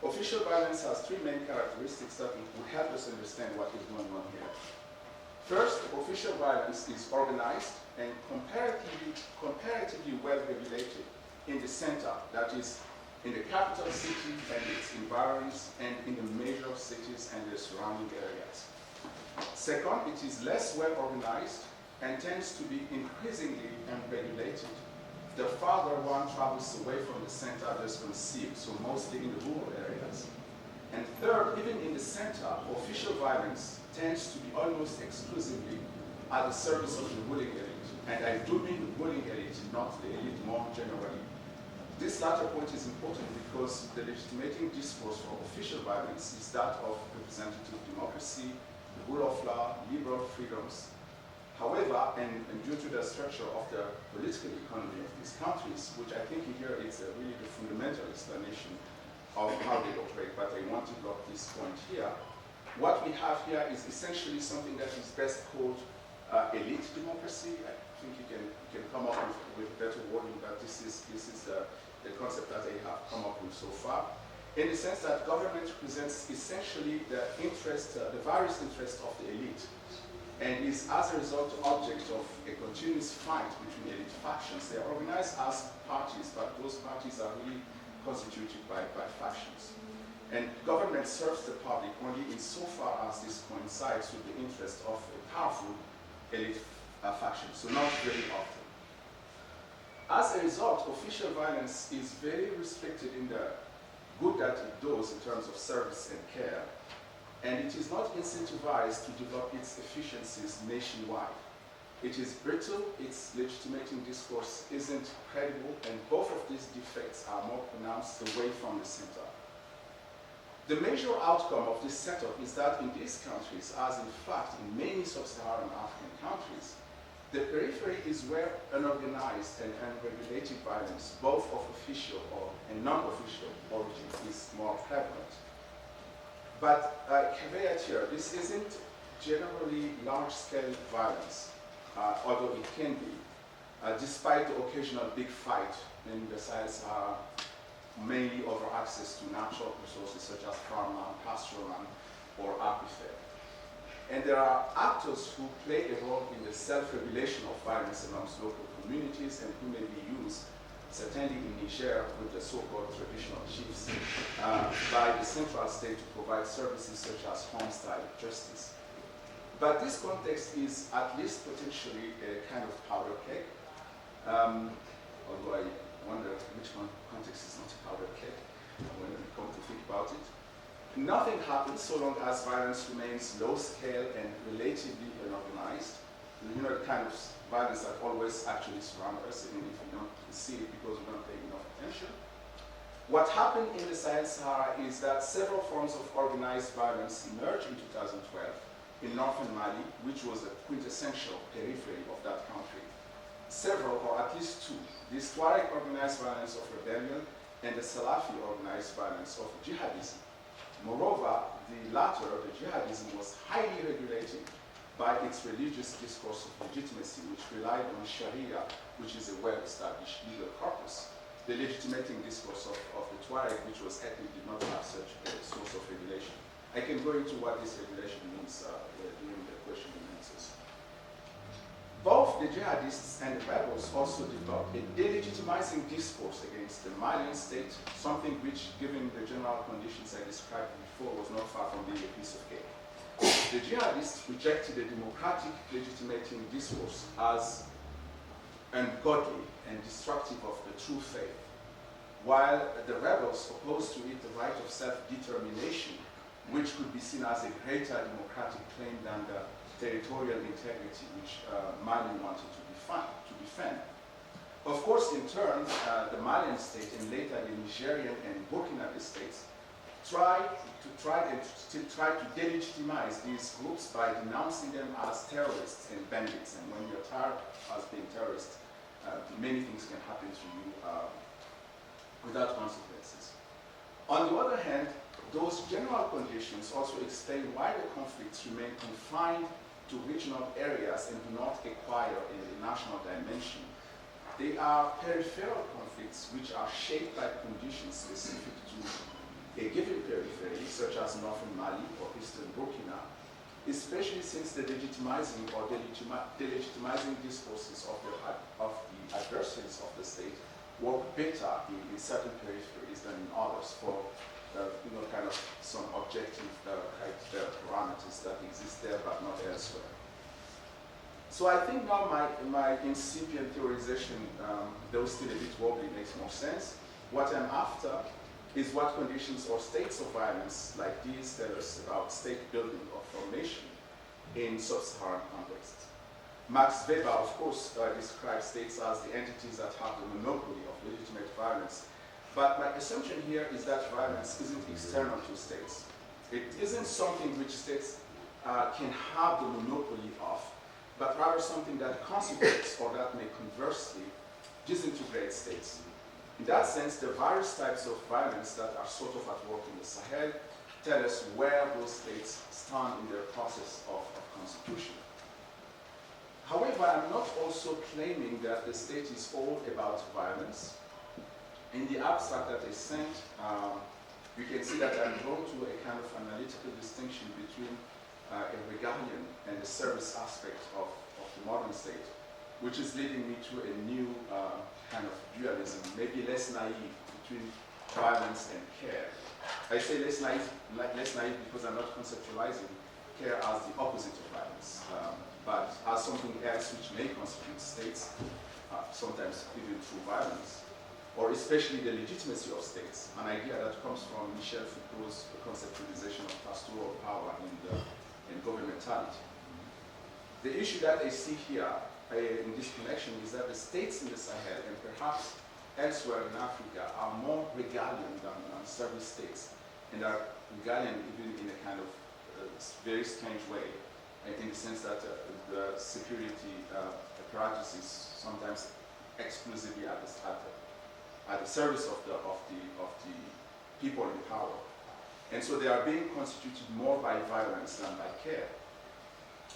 Official violence has three main characteristics that would help us understand what is going on here. First, official violence is organized and comparatively well regulated in the center, that is, in the capital city and its environs, and in the major cities and their surrounding areas. Second, it is less well organized and tends to be increasingly unregulated the farther one travels away from the center less conceived, so mostly in the rural areas. And third, even in the center, official violence tends to be almost exclusively at the service of the ruling elite. And I do mean the ruling elite, not the elite more generally. This latter point is important because the legitimating discourse for official violence is that of representative democracy, the rule of law, liberal freedoms. However, and due to the structure of the political economy of these countries, which I think here is really the fundamental explanation of how they operate, but I want to block this point here. What we have here is essentially something that is best called elite democracy. I think you can come up with better wording, but this is the concept that I have come up with so far. In the sense that government represents essentially the various interests of the elite, and is as a result object of a continuous fight between elite factions. They are organized as parties, but those parties are really constituted by factions. And government serves the public only insofar as this coincides with the interest of a powerful elite faction, so not very often. As a result, official violence is very restricted in the good that it does in terms of service and care, and it is not incentivized to develop its efficiencies nationwide. It is brittle, its legitimating discourse isn't credible, and both of these defects are more pronounced away from the center. The major outcome of this setup is that in these countries, as in fact in many sub-Saharan African countries, The periphery is where unorganized and unregulated violence, both of official and non-official origin, is more prevalent. But caveat here, this isn't generally large-scale violence, although it can be, despite the occasional big fight in the Sahel, mainly over access to natural resources such as farmland, pastoral land, or aquifer. And there are actors who play a role in the self-regulation of violence amongst local communities and who may be used, certainly in Niger with the so-called traditional chiefs, by the central state to provide services such as home-style justice. But this context is at least potentially a kind of powder keg, although I wonder which context is not a powder keg when we come to think about it. Nothing happens so long as violence remains low-scale and relatively unorganized. You know, the kind of violence that always actually surrounds us, even if we don't see it because we don't pay enough attention. What happened in the Sahel is that several forms of organized violence emerged in 2012 in northern Mali, which was the quintessential periphery of that country. Several, or at least two, the Tuareg organized violence of rebellion and the Salafi organized violence of jihadism. Moreover, the latter, the jihadism, was highly regulated by its religious discourse of legitimacy, which relied on Sharia, which is a well-established legal corpus. The legitimating discourse of the Tuareg, which was ethnic, did not have such a source of regulation. I can go into what this regulation means during the question and answers. Both the jihadists and the rebels also developed a delegitimizing discourse against the Malian state, something which, given the general conditions I described before, was not far from being a piece of cake. The jihadists rejected the democratic legitimating discourse as ungodly and destructive of the true faith, while the rebels opposed to it the right of self-determination, which could be seen as a greater democratic claim than the territorial integrity which Mali wanted to defend. Of course, in turn, the Malian state and later the Nigerian and Burkinabe states tried to delegitimize these groups by denouncing them as terrorists and bandits. And when you're tired as being terrorists, many things can happen to you without consequences. On the other hand, those general conditions also explain why the conflicts remain confined to regional areas and do not acquire a national dimension. They are peripheral conflicts which are shaped by conditions specific to a given periphery, such as northern Mali or eastern Burkina, especially since the legitimizing or delegitimizing discourses of the adversaries of the state work better in certain peripheries than in others for kind of some objective parameters that exist there but not elsewhere. So I think now my incipient theorization, though still a bit wobbly, makes more sense. What I'm after is what conditions or states of violence like these tell us about state building or formation in sub-Saharan contexts. Max Weber, of course, describes states as the entities that have the monopoly of legitimate violence. But my assumption here is that violence isn't external to states. It isn't something which states can have the monopoly of, but rather something that constitutes or that may conversely disintegrate states. In that sense, the various types of violence that are sort of at work in the Sahel tell us where those states stand in their process of constitution. However, I'm not also claiming that the state is all about violence. In the abstract that I sent, you can see that I'm drawn to a kind of analytical distinction between a regalian and the service aspect of the modern state, which is leading me to a new kind of dualism, maybe less naive between violence and care. I say less naive because I'm not conceptualizing care as the opposite of violence, but as something else which may constitute states, sometimes even through violence, or especially the legitimacy of states, an idea that comes from Michel Foucault's conceptualization of pastoral power in governmentality. The issue that I see here in this connection is that the states in the Sahel and perhaps elsewhere in Africa are more regalian than service states, and are regalian even in a kind of very strange way, in the sense that the security practices sometimes exclusively at the service of the people in power. And so they are being constituted more by violence than by care.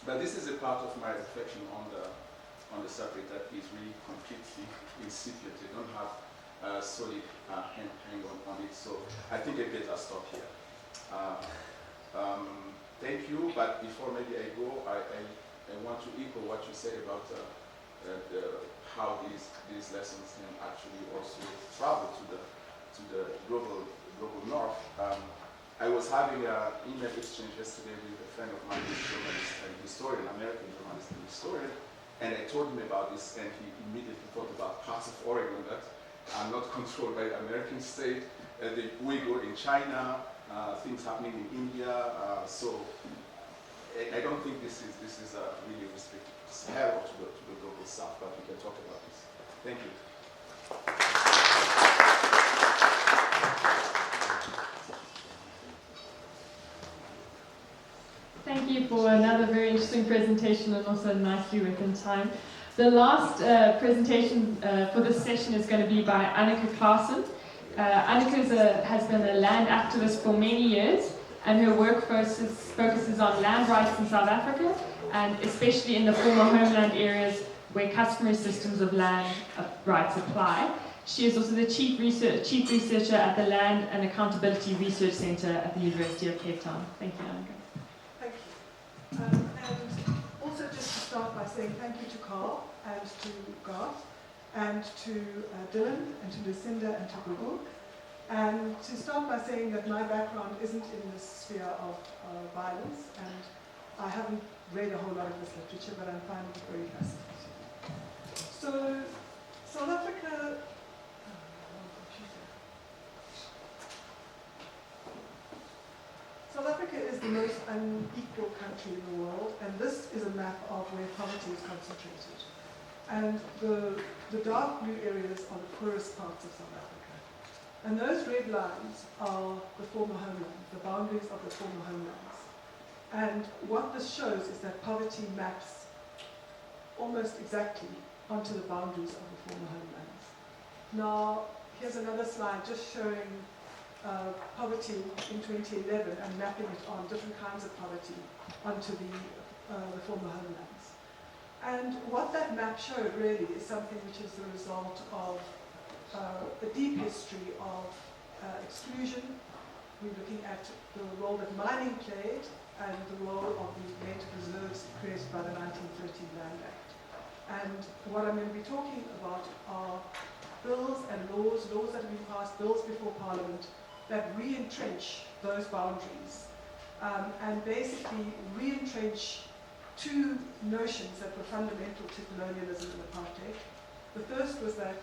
But this is a part of my reflection on the subject that is really completely incipient. They don't have a solid hang on it. So I think I better stop here. Thank you, but before maybe I go, I want to echo what you said about how these lessons can actually also travel to the global north. I was having an email exchange yesterday with a friend of mine, who's a journalist and historian, American journalist and historian, and I told him about this, and he immediately thought about parts of Oregon that are not controlled by the American state, the Uyghur in China, things happening in India. So I don't think this is really restricted to Sahel or to the global south, but we can talk about this. Thank you. Thank you for another very interesting presentation and also nicely within time. The last presentation for this session is going to be by Aninka Claassens. Aninka has been a land activist for many years, and her work focuses on land rights in South Africa, and especially in the former homeland areas where customary systems of land rights apply. She is also the chief researcher at the Land and Accountability Research Centre at the University of Cape Town. Thank you, Aninka. Thank you. And also just to start by saying thank you to Carl and to Garth and to Dylan and to Lucinda and to Google. And to start by saying that my background isn't in the sphere of violence, and I haven't read a whole lot of this literature, but I'm finding it very fascinating. So, South Africa, South Africa is the most unequal country in the world, and this is a map of where poverty is concentrated. And the dark blue areas are the poorest parts of South Africa. And those red lines are the former homeland, the boundaries of the former homelands. And what this shows is that poverty maps almost exactly onto the boundaries of the former homelands. Now, here's another slide just showing poverty in 2011 and mapping it on different kinds of poverty onto the former homelands. And what that map showed really is something which is the result of a deep history of exclusion. We're looking at the role that mining played and the role of the native reserves created by the 1913 Land Act. And what I'm going to be talking about are bills and laws that have been passed, bills before Parliament, that re-entrench those boundaries and basically re-entrench two notions that were fundamental to colonialism and apartheid. The first was that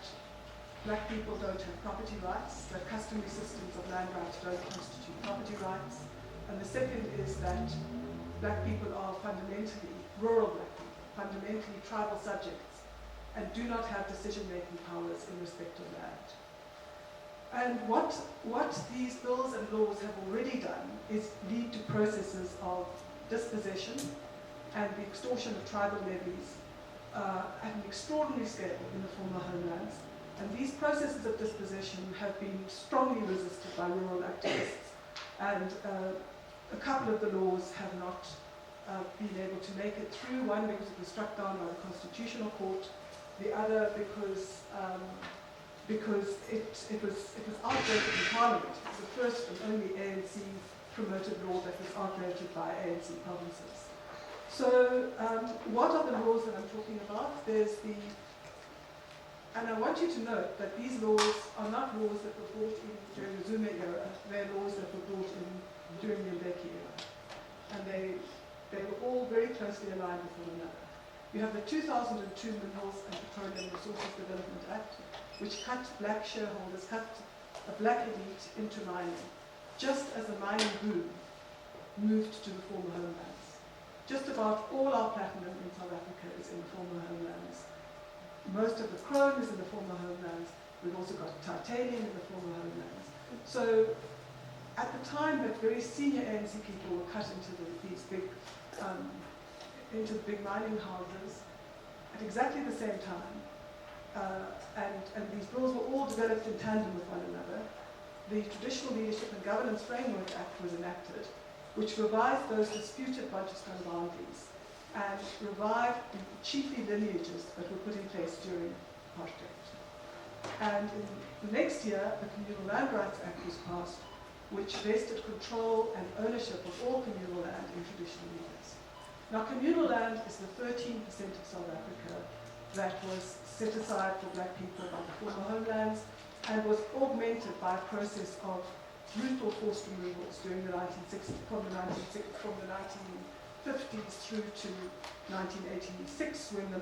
black people don't have property rights, that customary systems of land rights don't constitute property rights. And the second is that black people are fundamentally, rural black people, fundamentally tribal subjects, and do not have decision-making powers in respect of land. And what these bills and laws have already done is lead to processes of dispossession and the extortion of tribal levies at an extraordinary scale in the former homelands. And these processes of dispossession have been strongly resisted by rural activists. And a couple of the laws have not been able to make it through. One because it was struck down by the Constitutional Court. The other because it was outrated in Parliament. It was the first and only ANC promoted law that was outrated by ANC provinces. So what are the laws that I'm talking about? And I want you to note that these laws are not laws that were brought in during the Zuma era. They're laws that were brought in during the Mbeki era. And they were all very closely aligned with one another. You have the 2002 Minerals and Petroleum Resources Development Act, which cut black shareholders, cut a black elite into mining, just as the mining boom moved to the former homelands. Just about all our platinum in South Africa is in the former homelands. Most of the chrome is in the former homelands. We've also got titanium in the former homelands. So at the time that very senior ANC people were cut into the big mining houses, at exactly the same time, and these bills were all developed in tandem with one another, the Traditional Leadership and Governance Framework Act was enacted, which revised those disputed Bantustans boundaries and revived chiefly lineages that were put in place during apartheid. And in the next year, the Communal Land Rights Act was passed, which vested control and ownership of all communal land in traditional leaders. Now, communal land is the 13% of South Africa that was set aside for black people by the former homelands and was augmented by a process of brutal forced removals during the 1960s, from the 1950s through to 1986, when the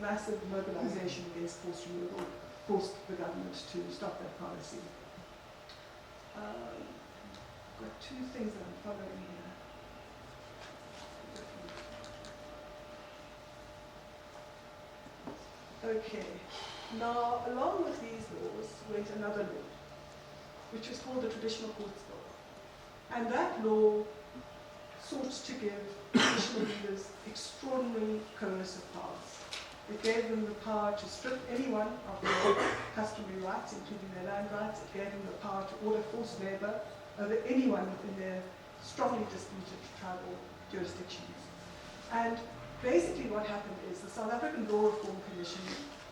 massive mobilization against forced removal forced the government to stop that policy. I've got two things that I'm following here. Okay, now along with these laws went another law, which was called the Traditional Courts Bill. And that law sought to give traditional leaders extraordinary coercive powers. It gave them the power to strip anyone of their customary rights, including their land rights. It gave them the power to order forced labor over anyone within their strongly disputed tribal jurisdictions. And basically what happened is the South African Law Reform Commission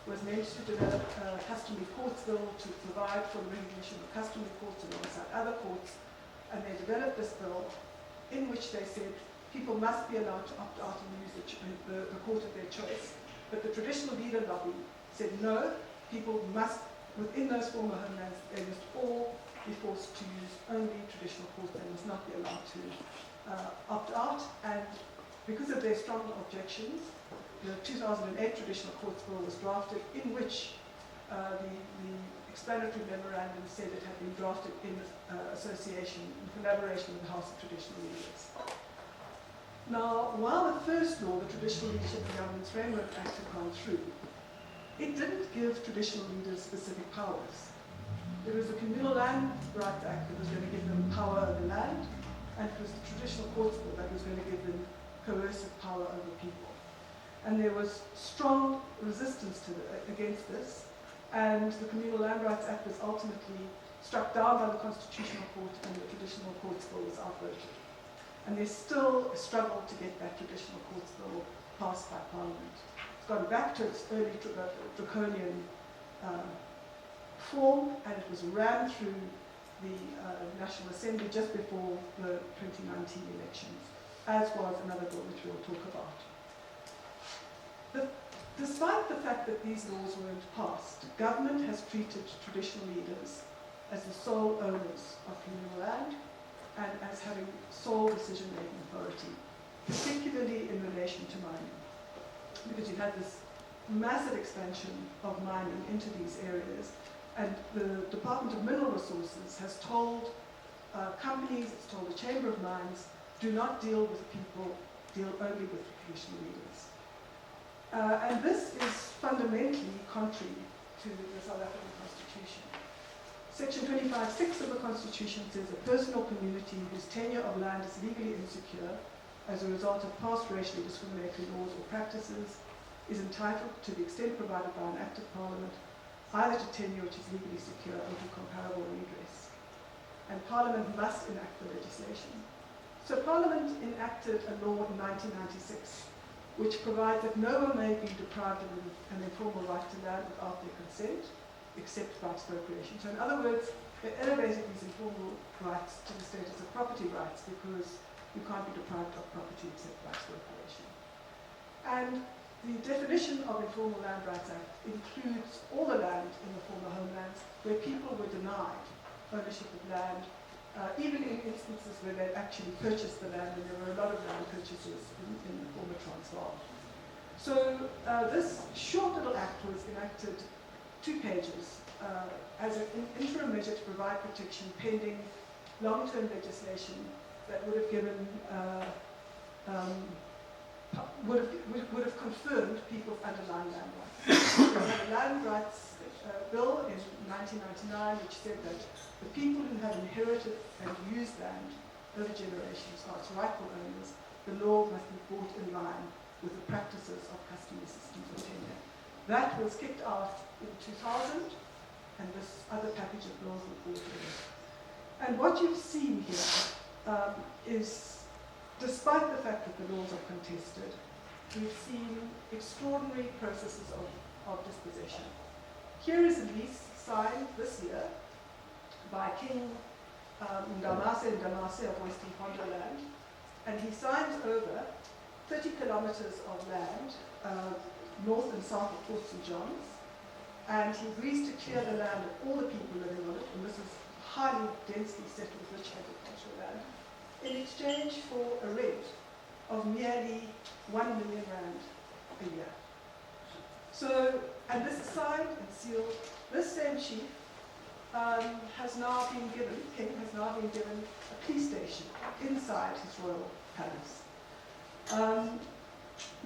was meant to develop a customary courts bill to provide for the recognition of customary courts alongside other courts. And they developed this bill in which they said people must be allowed to opt out and use the court of their choice. But the traditional leader lobby said no, people must, within those former homelands, they must all be forced to use only traditional courts. They must not be allowed to opt out. And because of their strong objections, the 2008 Traditional Courts Bill was drafted, in which the explanatory memorandum said it had been drafted in association, in collaboration with the House of Traditional Leaders. Now, while the first law, the Traditional Leadership and Governance Framework Act, had gone through, it didn't give traditional leaders specific powers. There was the Communal Land Rights Act that was going to give them power over land, and it was the Traditional Courts Bill that was going to give them coercive power over people. And there was strong resistance against this, and the Communal Land Rights Act was ultimately struck down by the Constitutional Court, and the Traditional Courts Bill was outvoted. And there's still a struggle to get that Traditional Courts Bill passed by Parliament. It's gone back to its early draconian form, and it was rammed through the National Assembly just before the 2019 elections, as was another bill which we'll talk about. Despite the fact that these laws weren't passed, government has treated traditional leaders as the sole owners of communal land and as having sole decision-making authority, particularly in relation to mining. Because you've had this massive expansion of mining into these areas, and the Department of Mineral Resources has told companies, it's told the Chamber of Mines, do not deal with people, deal only with traditional leaders. And this is fundamentally contrary to the South African Constitution. Section 25(6) of the Constitution says a person or community whose tenure of land is legally insecure as a result of past racially discriminatory laws or practices is entitled, to the extent provided by an Act of Parliament, either to tenure which is legally secure or to comparable redress. And Parliament must enact the legislation. So Parliament enacted a law in 1996 which provides that no one may be deprived of an informal right to land without their consent, except by expropriation. So in other words, they elevated these informal rights to the status of property rights because you can't be deprived of property except by expropriation. And the definition of Informal Land Rights Act includes all the land in the former homelands where people were denied ownership of land, even in instances where they actually purchased the land, and there were a lot of land purchases in the former Transvaal. So this short little act was enacted 2 pages as an interim measure to provide protection pending long-term legislation that would have given, would have confirmed people's underlying land rights. We had a land rights bill in 1999 which said that the people who have inherited and used land over generations are its rightful owners. The law must be brought in line with the practices of custody systems of tenure. That was kicked out in 2000, and this other package of laws were brought in. And what you've seen here is, despite the fact that the laws are contested, we've seen extraordinary processes of dispossession. Here is a lease signed this year by King Ndamase of Western Condoland, and he signs over 30 kilometers of land, north and south of Fort St. John's, and he agrees to clear the land of all the people living on it, and this is highly densely settled rich agricultural land, in exchange for a rent of nearly 1 million rand a year. So, and this is signed and sealed. This same chief has now been given a police station inside his royal palace.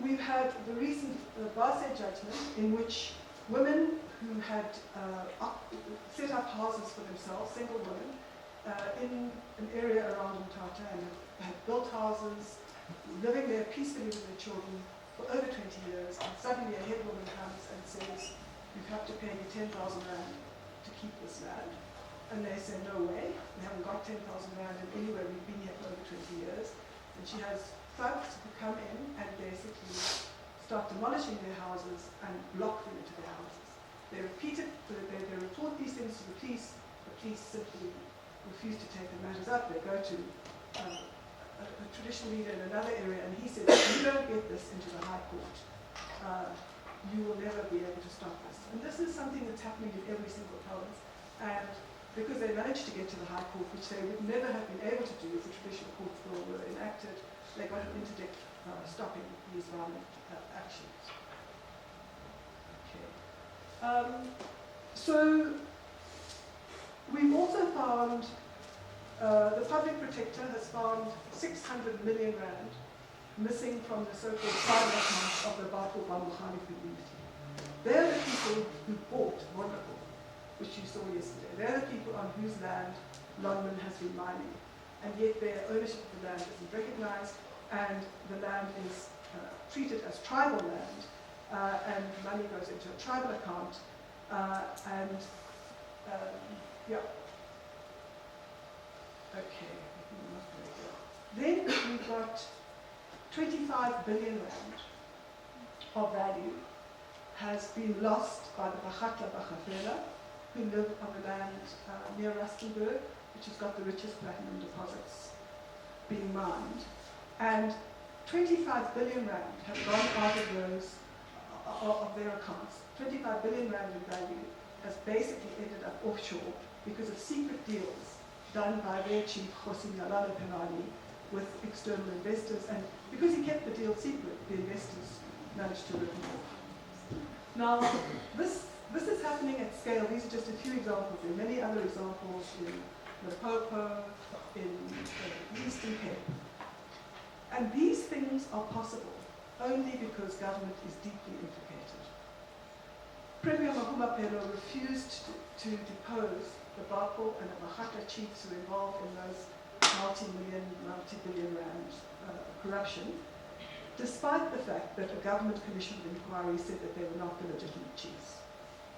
We've had the recent Basel judgment in which women who had set up houses for themselves, single women, in an area around Mthatha, and had built houses, living there peacefully with their children for over 20 years, and suddenly a head woman comes and says, you have to pay me 10,000 rand to keep this land. And they say, no way, we haven't got 10,000 rand, and anyway, we've been here for over 20 years. And she has thugs who come in and basically start demolishing their houses and block them into their houses. They report these things to the police simply refuse to take the matters up. They go to a traditional leader in another area, and he says, if you don't get this into the High Court, you will never be able to stop this. And this is something that's happening in every single province. And because they managed to get to the High Court, which they would never have been able to do if the traditional court of law were enacted, they got an interdict stopping these violent actions. Okay. So we've also found, the public protector has found 600 million rand missing from the so-called private accounts of the Bafo Bamukhani community. They're the people who bought Wonderful, which you saw yesterday. They're the people on whose land Lonmin has been mining, and yet their ownership of the land isn't recognized, and the land is treated as tribal land, and money goes into a tribal account, yeah. Okay. Then we've got 25 billion rand of value has been lost by the Bakhatla Bakhafela, who live on the land near Rustenburg, which has got the richest platinum deposits being mined. And 25 billion rand have gone out of those, of their accounts. 25 billion rand in value has basically ended up offshore because of secret deals done by their chief, Khosi Nyalala Penani, with external investors. And because he kept the deal secret, the investors managed to rip him off. Now, this is happening at scale. These are just a few examples. There are many other examples in Limpopo, in the Eastern Cape. And these things are possible only because government is deeply implicated. Premier Mahumapelo refused to depose the Bafo and the Mahata chiefs who were involved in those multi-billion rand corruption, despite the fact that a government commission of inquiry said that they were not the legitimate chiefs.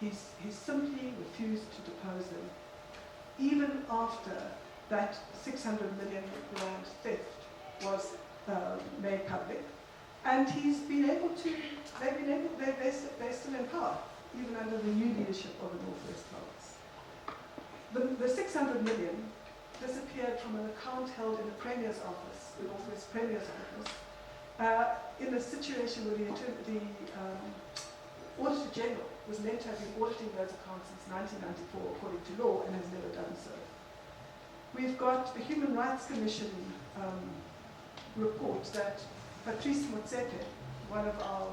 He simply refused to depose them, even after that 600 million rand theft was made public. And he's been able to, they're still in power, even under the new leadership of the Northwest Province. The 600 million disappeared from an account held in the Premier's office, the Northwest Premier's office, in a situation where the Auditor General was meant to have been auditing those accounts since 1994 according to law and has never done so. We've got the Human Rights Commission report that Patrice Motsepe, one of our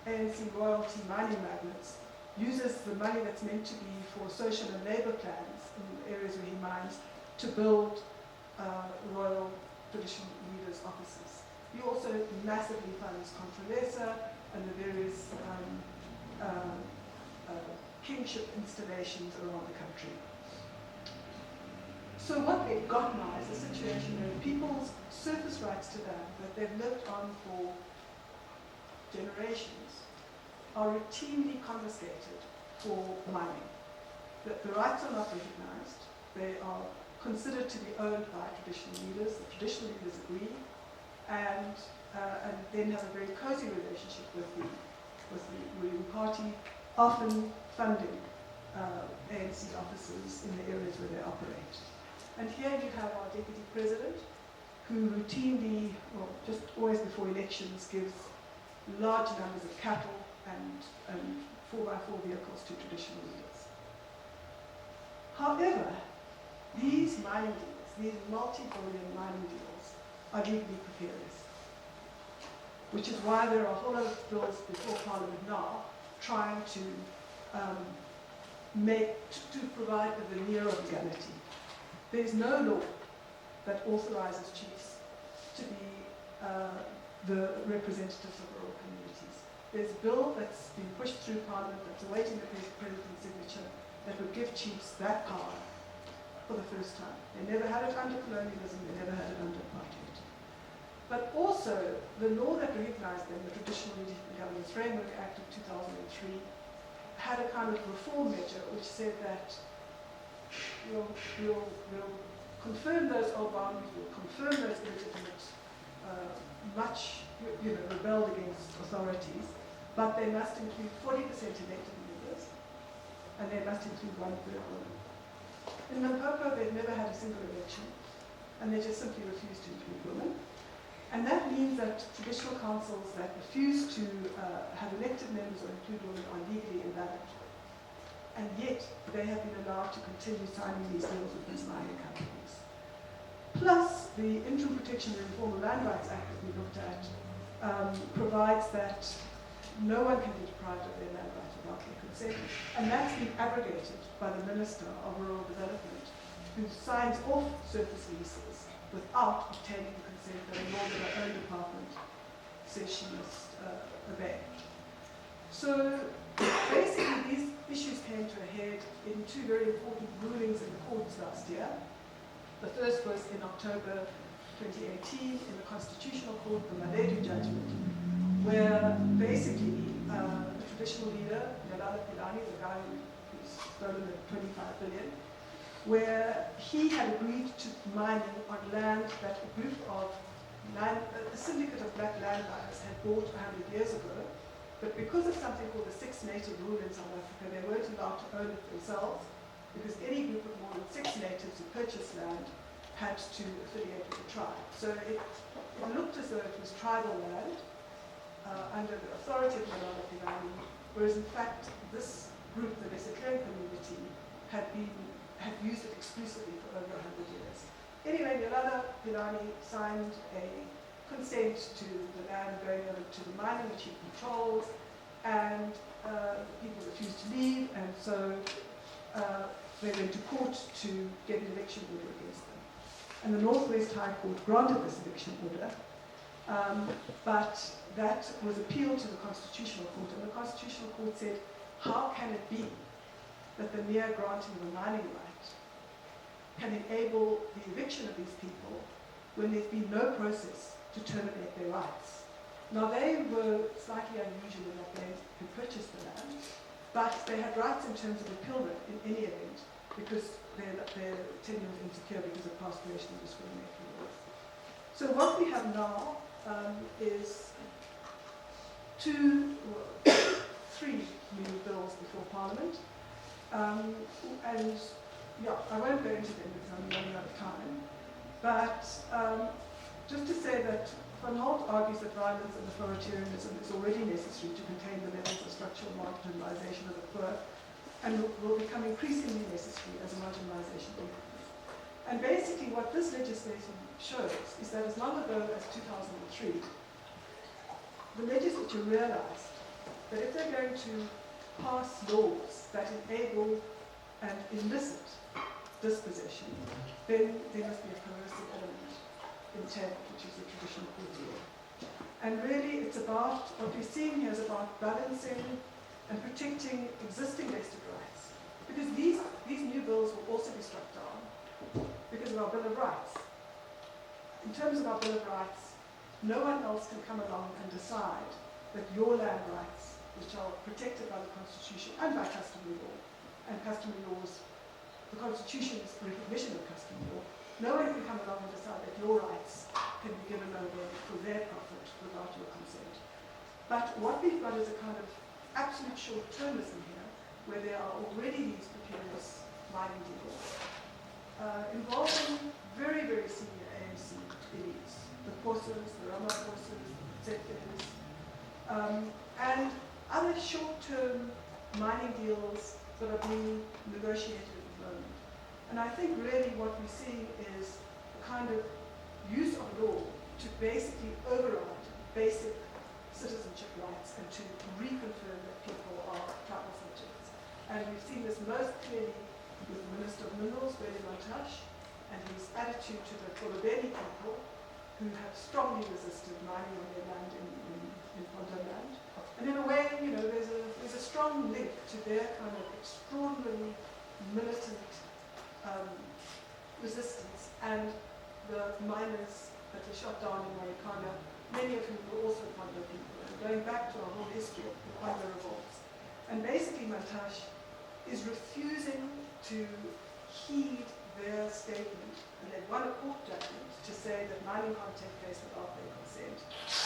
ANC royalty mining magnates, uses the money that's meant to be for social and labour plans in the areas where he mines to build royal traditional leaders' offices. He also massively funds Controlesa and the various kingship installations around the country. So what we've got now is a situation where people's surface rights to land that they've lived on for generations, are routinely confiscated for mining. The rights are not recognized. They are considered to be owned by traditional leaders. The traditional leaders agree, and then have a very cozy relationship with the ruling party, often funding ANC officers in the areas where they operate. And here you have our deputy president, who routinely, or just always before elections, gives large numbers of cattle and 4x4 vehicles to traditional leaders. However, these mining deals, these multi-billion mining deals, are legally precarious, which is why there are a whole lot of bills before Parliament now trying to provide a veneer of legality. There is no law that authorizes chiefs to be the representatives of rural communities. There's a bill that's been pushed through Parliament that's awaiting the President's signature that would give chiefs that power for the first time. They never had it under colonialism, they never had it under apartheid. But also, the law that recognized them, the Traditional Leadership and Governance Framework Act of 2003, had a kind of reform measure which said that we'll confirm those old boundaries, we'll confirm those illegitimate, rebelled against authorities, but they must include 40% elected members, and they must include 1/3 women. In Limpopo, they've never had a single election, and they just simply refuse to include women. And that means that traditional councils that refuse to have elected members or include women are legally invalid. And yet, they have been allowed to continue signing these deals with these mining companies. Plus, the Interim Protection and Informal Land Rights Act that we looked at provides that no one can be deprived of their land rights without their consent. And that's been abrogated by the Minister of Rural Development, who signs off surface leases without obtaining the consent that a law that her own department says she must obey. So basically these issues came to a head in two very important rulings in the courts last year. The first was in October 2018 in the Constitutional Court, the Maledu judgment, where basically a traditional leader, Yalala Pilani, the guy who's stolen the 25 billion, where he had agreed to mining on land that a syndicate of black landlords had bought 100 years ago, but because of something called the Six Native Rule in South Africa, they weren't allowed to own it themselves, because any group of more than 6 natives who purchased land had to affiliate with the tribe. So it looked as though it was tribal land under the authority of Yalala Pilani, whereas in fact this group, the Lesotho community, had used it exclusively for over 100 years. Anyway, Yalala Pilani signed a consent to the land going over to the mining which he controls, and people refused to leave, and so they went to court to get an eviction order against them. And the Northwest High Court granted this eviction order, but that was appealed to the Constitutional Court, and the Constitutional Court said, how can it be that the mere granting of a mining right can enable the eviction of these people when there's been no process to terminate their rights? Now they were slightly unusual in that they had purchased the land, but they had rights in terms of appealment in any event, because their tenure was insecure because of past racial discriminatory laws. So what we have now is three new bills before Parliament. And yeah, I won't go into them because I'm running out of time. But just to say that Van Holt argues that violence and authoritarianism is already necessary to contain the levels of structural marginalization of the poor, and will become increasingly necessary as a marginalization increases. And basically what this legislation shows is that as long ago as 2003, the legislature realized that if they're going to pass laws that enable and elicit dispossession, then there must be a coercive element intent, which is the traditional court law. And really it's about, what we're seeing here is about balancing and protecting existing vested rights. Because these new bills will also be struck down because of our Bill of Rights. In terms of our Bill of Rights, no one else can come along and decide that your land rights, which are protected by the Constitution and by customary law, and customary laws, the Constitution is the recognition of customary law, no one can come along and decide that your rights can be given over for their profit without your consent. But what we've got is a kind of absolute short-termism here, where there are already these precarious mining deals involving very, very senior ANC elites, the forces, the Rama forces, the executives, and other short-term mining deals that are being negotiated at the moment. And I think really what we see is a kind of use of law to basically override basic citizenship rights and to reconfirm that people are tribal subjects. And we've seen this most clearly with the Minister of Minerals, William Montash, and his attitude to the Kolobeli people who have strongly resisted mining on their land in condone land. And in a way, you know, there's a strong link to their kind of extraordinarily militant resistance and the miners that were shot down in Marikana, many of whom were also Kwanda people, and going back to our whole history of the Kwanda revolts. And basically Montash is refusing to heed their statement, and they've won a court judgment to say that mining can't take place without their consent.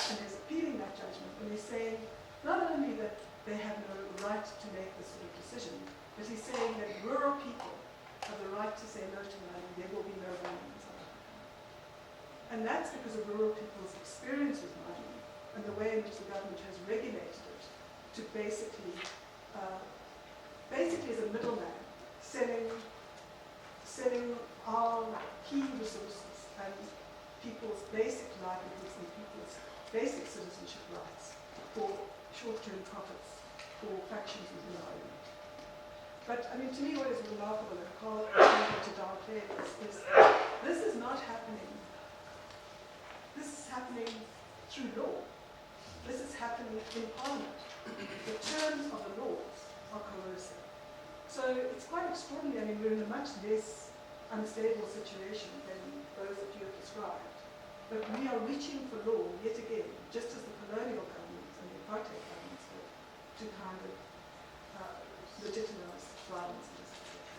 And he's appealing that judgment, and he's saying not only that they have no right to make this sort of decision, but he's saying that rural people have the right to say no to mining, there will be no mining in South Africa. And that's because of rural people's experience with mining and the way in which the government has regulated it to basically as a middleman, selling our key resources and people's basic livelihoods and people's basic citizenship rights for short-term profits for factions within our own. But I mean, to me, what is remarkable, and I can't to downplay this, is this is not happening. This is happening through law. This is happening in Parliament. The terms of the laws are coercive. So it's quite extraordinary. I mean, we're in a much less unstable situation than those that you have described. But we are reaching for law yet again, just as the colonial governments and the apartheid governments did, to kind of legitimize violence and dispossession.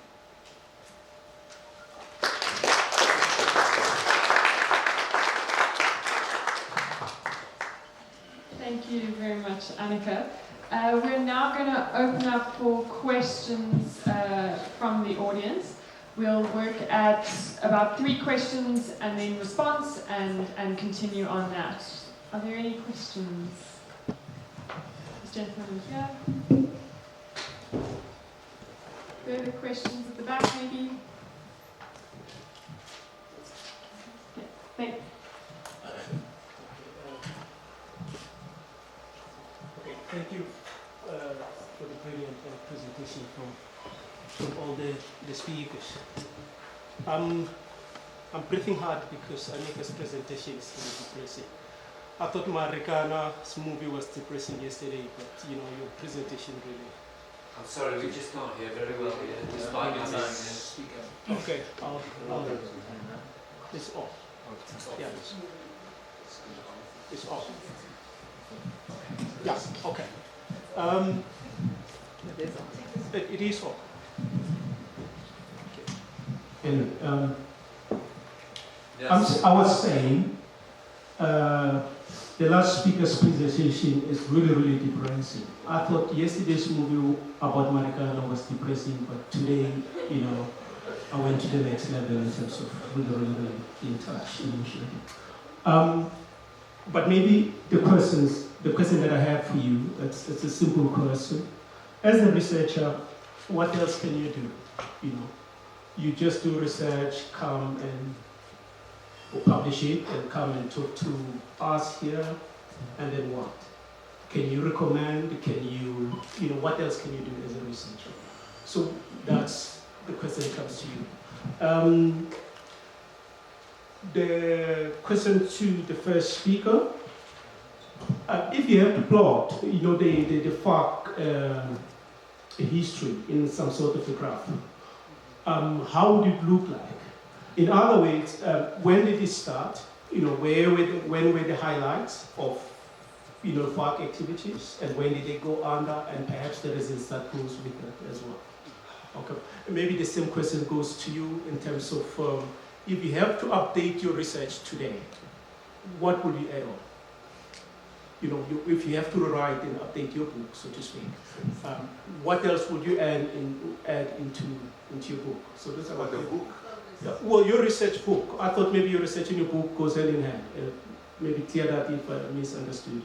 Thank you very much, Aninka. We're now going to open up for questions from the audience. We'll work at about 3 questions and then response and continue on that. Are there any questions? This gentleman here. Further questions at the back, maybe? Okay, thank you. Okay, thank you for the brilliant presentation from all the speakers. I'm breathing hard because Anika's presentation is really depressing. I thought Marikana's movie was depressing yesterday, but you know, your presentation really. I'm sorry, we just can't hear very well here, despite my time. Okay, I'll it's off. Yeah, it's off. Yeah, okay. It is off. And I was saying, the last speaker's presentation is really, really depressing. I thought yesterday's movie about Marikana was depressing, but today, you know, I went to the next level in terms of really, really, really in touch emotionally. But maybe the question that I have for you, it's a simple question. As a researcher, what else can you do? You know, you just do research, come and publish it, and come and talk to us here, and then what? Can you recommend? Can you know, what else can you do as a researcher? So that's the question that comes to you. The question to the first speaker, if you have to plot, you know, the FARC history in some sort of a graph, how would it look like? In other words, when did it start? You know, when were the highlights of FARC activities, and when did they go under, and perhaps the reasons that goes with that as well. Okay, and maybe the same question goes to you in terms of if you have to update your research today, what would you add on? If you have to rewrite and update your book, so to speak, what else would you add into your book? So those are What the book? Yeah. Well, your research book. I thought maybe your research in your book goes hand in hand. Maybe clear that if I misunderstood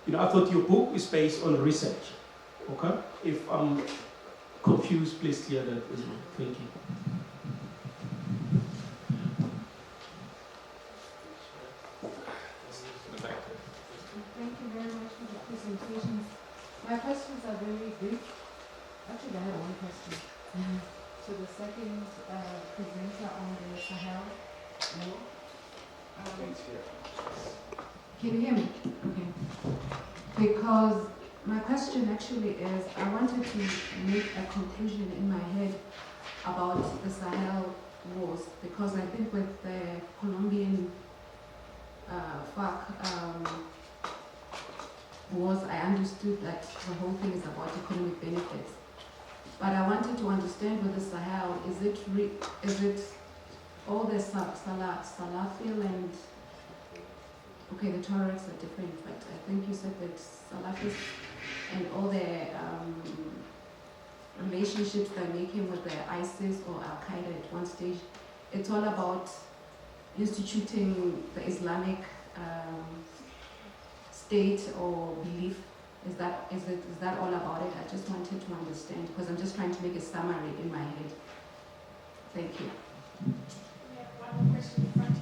you. I thought your book is based on research. Okay? If I'm confused, please clear that as well. Thank you. Thank you very much for the presentation. My questions are very brief. Actually, I have one question. To the second presenter on the Sahel. Can you hear me? Okay. Because my question actually is, I wanted to make a conclusion in my head about the Sahel wars, because I think with the Colombian FARC wars, I understood that the whole thing is about economic benefits. But I wanted to understand with the Sahel, is it all the Salafil and, okay, the Tuaregs are different, but I think you said that Salafis and all the relationships they're making with the ISIS or Al-Qaeda at one stage, it's all about instituting the Islamic state or belief. Is that all about it? I just wanted to understand, because I'm just trying to make a summary in my head. Thank you. We have one more question in front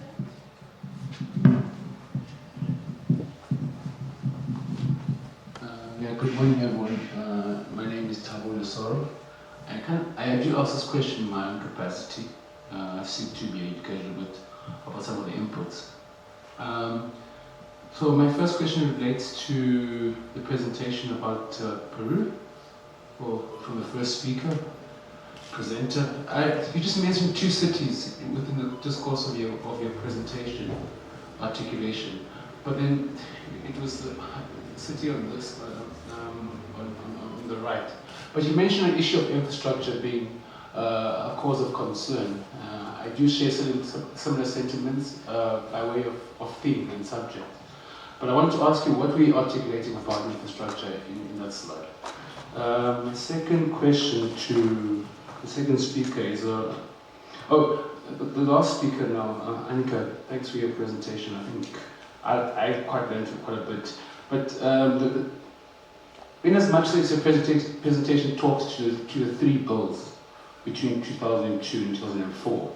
here. Good morning, everyone. My name is Thabo Lesoro. I do ask this question in my own capacity. I seek to be educated a bit about some of the inputs. So my first question relates to the presentation about Peru, from the first speaker, presenter. You just mentioned two cities within the discourse of your presentation, articulation, but then it was the city on this, on the right. But you mentioned an issue of infrastructure being a cause of concern. I do share similar sentiments by way of theme and subject. But I want to ask you, what were you articulating about infrastructure in that slide? My second question to the second speaker is, the last speaker now, Aninka, thanks for your presentation. I think I quite learned quite a bit. But in as much as your presentation talks to the three bills between 2002 and 2004,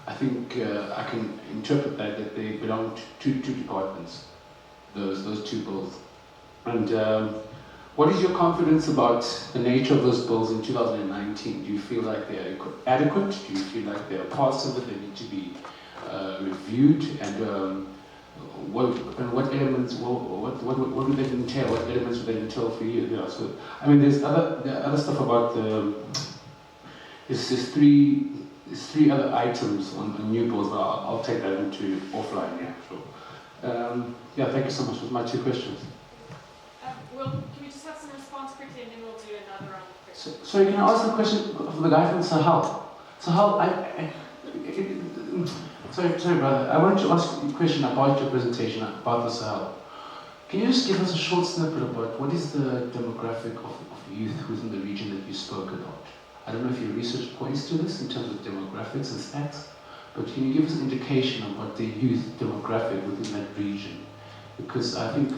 I think I can interpret that they belong to two departments. Those two bills. And what is your confidence about the nature of those bills in 2019? Do you feel like they're adequate? Do you feel like they're passive, that they need to be reviewed? And what elements? What would that entail? What elements would that entail for you? Yeah, so I mean, there are other stuff about there's three other items on new bills. But I'll take that into offline. Yeah, sure. Thank you so much. Those are my two questions. Can we just have some response quickly, and then we'll do another round of questions. So can I ask the question for the guy from Sahel? Sahel, sorry, brother. I wanted to ask you a question about your presentation about the Sahel. Can you just give us a short snippet about what is the demographic of youth within the region that you spoke about? I don't know if your research points to this in terms of demographics and stats, but can you give us an indication of what the youth demographic within that region? Because I think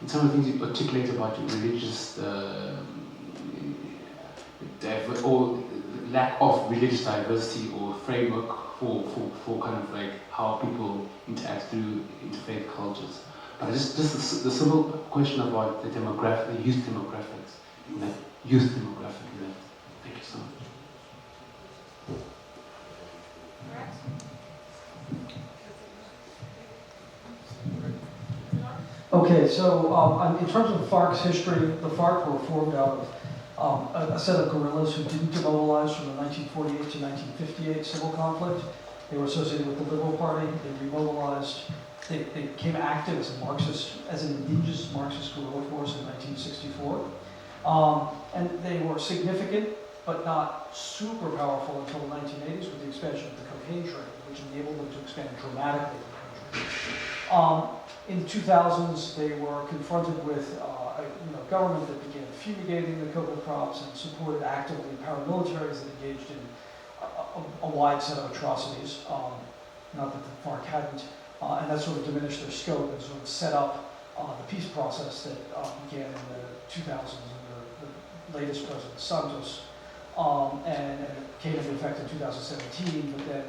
in some of the things you articulate about religious or lack of religious diversity or framework for kind of like how people interact through interfaith cultures. But just the simple question about the demographic, the youth demographics, Thank you so much. Correct? Okay, so in terms of the FARC's history, the FARC were formed out of a set of guerrillas who didn't demobilize from the 1948 to 1958 civil conflict. They were associated with the Liberal Party. They remobilized They became active as a Marxist, as an indigenous Marxist guerrilla force in 1964. And they were significant, but not super powerful until the 1980s with the expansion of the cocaine trade, which enabled them to expand dramatically in the country. In the 2000s, they were confronted with a government that began fumigating the coca crops and supported actively paramilitaries that engaged in a wide set of atrocities, not that the FARC hadn't, and that sort of diminished their scope and sort of set up the peace process that began in the 2000s under the latest president, Santos, and it came into effect in 2017, but then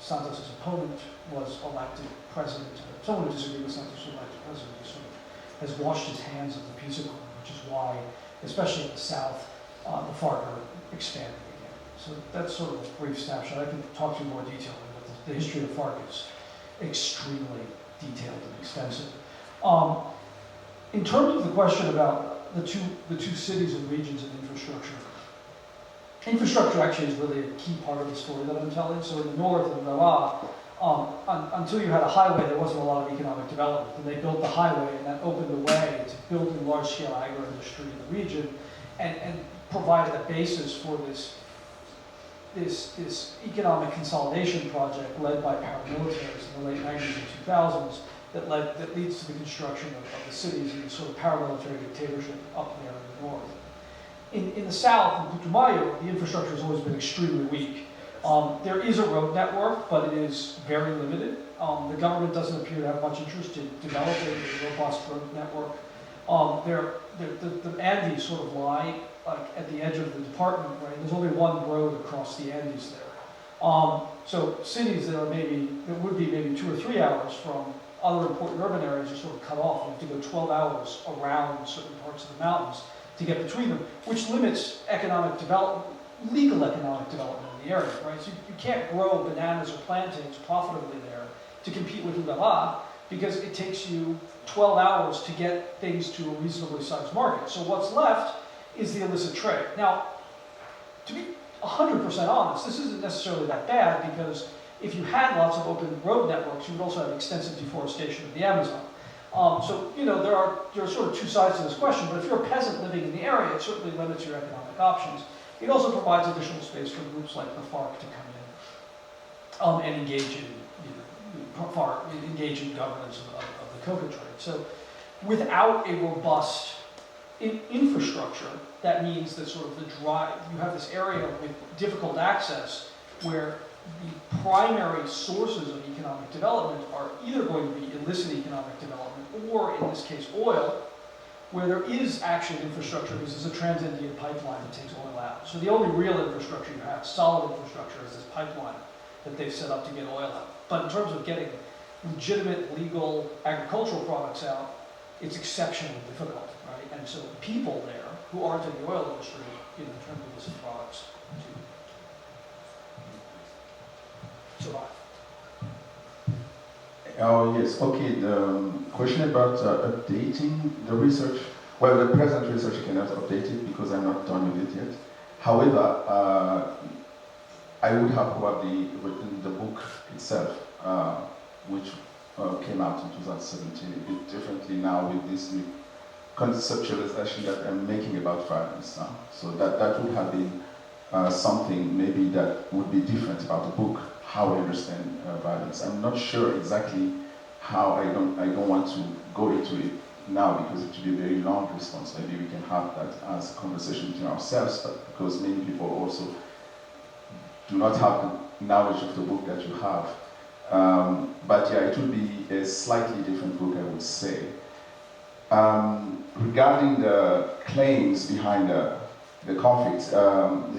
Santos' opponent was elected president. Someone who disagreed with Santos was elected president, he sort of has washed his hands of the peace accord, which is why, especially in the South, the FARC are expanding again. So that's sort of a brief snapshot. I can talk to you more detail, but the history of the FARC is extremely detailed and extensive. In terms of the question about the two cities and regions and infrastructure, infrastructure actually is really a key part of the story that I'm telling. So in the north, in Rawa, until you had a highway, there wasn't a lot of economic development. And they built the highway, and that opened the way to building large-scale agro-industry in the region, and provided a basis for this economic consolidation project led by paramilitaries in the late 90s and 2000s that leads to the construction of the cities and the sort of paramilitary dictatorship up there in the north. In the south, in Putumayo, the infrastructure has always been extremely weak. There is a road network, but it is very limited. The government doesn't appear to have much interest in developing a robust road network. The Andes sort of lie at the edge of the department, right? There's only one road across the Andes there. So cities that would be maybe 2 or 3 hours from other important urban areas are sort of cut off. You have to go 12 hours around certain parts of the mountains to get between them, which limits economic development, legal economic development in the area, right? So you can't grow bananas or plantains profitably there to compete with Ugala because it takes you 12 hours to get things to a reasonably sized market. So what's left is the illicit trade. Now, to be 100% honest, this isn't necessarily that bad because if you had lots of open road networks, you would also have extensive deforestation of the Amazon. So, there are sort of two sides to this question, but if you're a peasant living in the area, it certainly limits your economic options. It also provides additional space for groups like the FARC to come in and engage in governance of the coca trade. So without a robust infrastructure, that means that sort of you have this area with difficult access where the primary sources of economic development are either going to be illicit economic development or, in this case, oil, where there is actual infrastructure because there's a trans-Andean pipeline that takes oil out. So the only real infrastructure you have, solid infrastructure, is this pipeline that they've set up to get oil out. But in terms of getting legitimate, legal agricultural products out, it's exceptionally difficult, right? And so people there who aren't in the oil industry, turn to illicit products to survive. Oh, yes. Okay, the question about updating the research. Well, the present research cannot update it because I'm not done with it yet. However, I would have probably written the book itself, which came out in 2017, a bit differently now with this new conceptualization that I'm making about violence now. So that would have been something maybe that would be different about the book, how I understand violence. I'm not sure exactly how. I don't want to go into it now because it would be a very long response. Maybe we can have that as a conversation between ourselves, but because many people also do not have the knowledge of the book that you have. But yeah, it would be a slightly different book, I would say. Regarding the claims behind the conflict,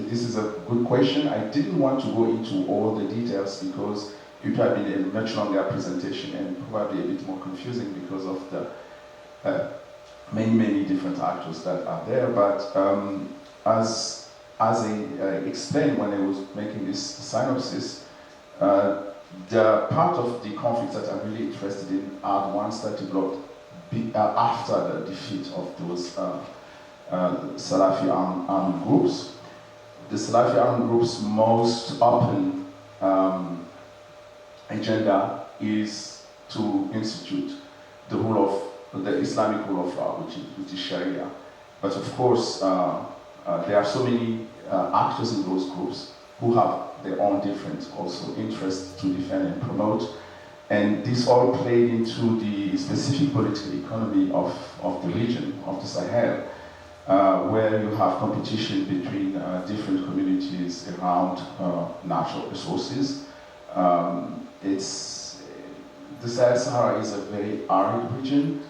this is a good question. I didn't want to go into all the details because it would have been a much longer presentation and probably a bit more confusing because of the many different actors that are there. But as I explained when I was making this synopsis, the part of the conflicts that I'm really interested in are the ones that developed after the defeat of those Salafi armed groups. The Salafi armed groups' most open agenda is to institute the Islamic rule of law, which is Sharia. But of course, there are so many actors in those groups who have their own different also interests to defend and promote. And this all played into the specific political economy of the region, of the Sahel, where you have competition between different communities around natural resources. The Sahel-Sahara is a very arid region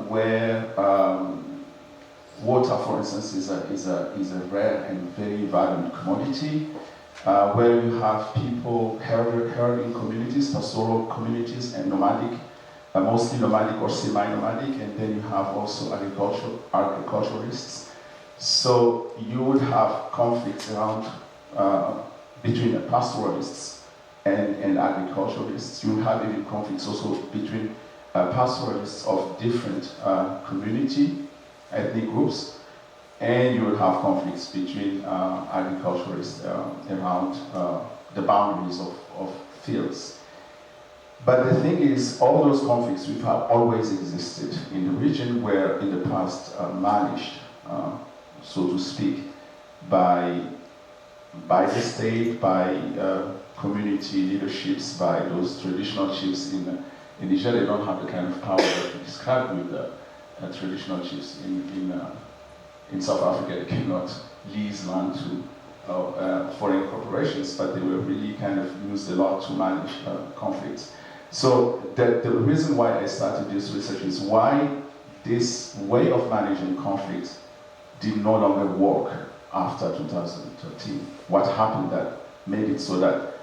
where water, for instance, is a rare and very valuable commodity, where you have people herding communities, pastoral communities, and nomadic, mostly nomadic or semi-nomadic, and then you have also agriculturalists. So you would have conflicts around between pastoralists and agriculturalists. You would have even conflicts also between pastoralists of different ethnic groups, and you will have conflicts between agriculturalists around the boundaries of fields. But the thing is, all those conflicts have always existed in the region, where in the past managed, so to speak, by the state, by community leaderships, by those traditional chiefs in Niger. They don't have the kind of power that we described with the traditional chiefs in South Africa. They cannot lease land to foreign corporations, but they were really kind of used a lot to manage conflicts. So the reason why I started this research is why this way of managing conflicts did no longer work after 2013. What happened that made it so that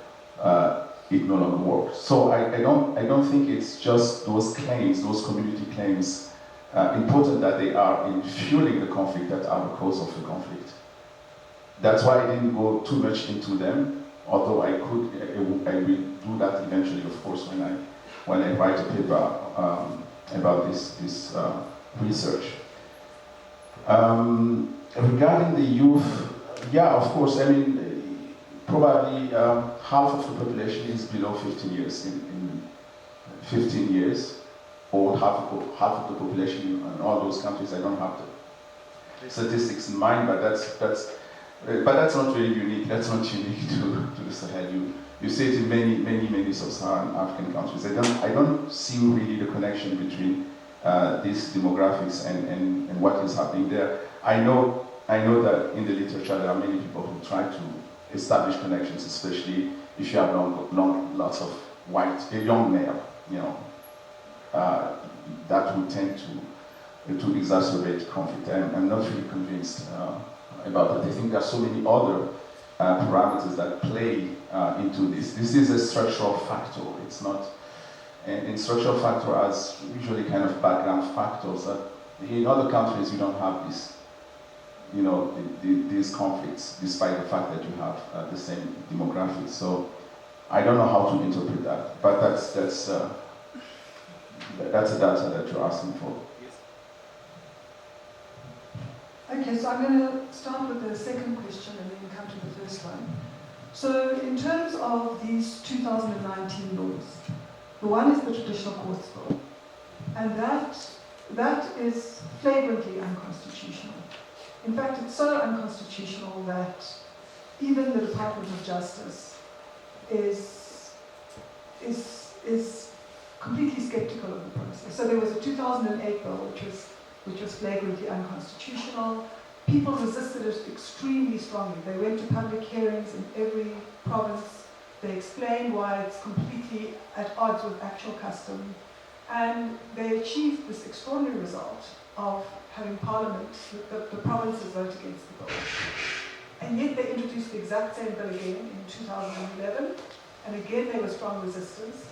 it no longer worked? So I don't think it's just those claims, those community claims, important that they are in fueling the conflict, that are the cause of the conflict. That's why I didn't go too much into them, although I will do that eventually, of course, when I write a paper about this research. Regarding the youth, yeah, of course, I mean, probably half of the population is below 15 years. In 15 years, or half of the population in all those countries. I don't have the statistics in mind, but that's not really unique. That's not unique to the Sahel. You see it in many sub-Saharan African countries. I don't see really the connection between these demographics and what is happening there. I know that in the literature there are many people who try to establish connections, especially if you have lots of young male, that would tend to exacerbate conflict. I'm not really convinced about that. I think there are so many other parameters that play into this. This is a structural factor. It's not, and structural factor has usually kind of background factors that in other countries you don't have this, these conflicts, despite the fact that you have the same demographics. So I don't know how to interpret that, but that's the data that you're asking for. Okay, so I'm going to start with the second question and then come to the first one. So in terms of these 2019 laws, the one is the Traditional Courts Bill, and that is flagrantly unconstitutional. In fact, it's so unconstitutional that even the Department of Justice is completely skeptical of the process. So there was a 2008 bill which was flagrantly unconstitutional. People resisted it extremely strongly. They went to public hearings in every province. They explained why it's completely at odds with actual custom. And they achieved this extraordinary result of having Parliament, the provinces vote against the bill. And yet they introduced the exact same bill again in 2011. And again there was strong resistance.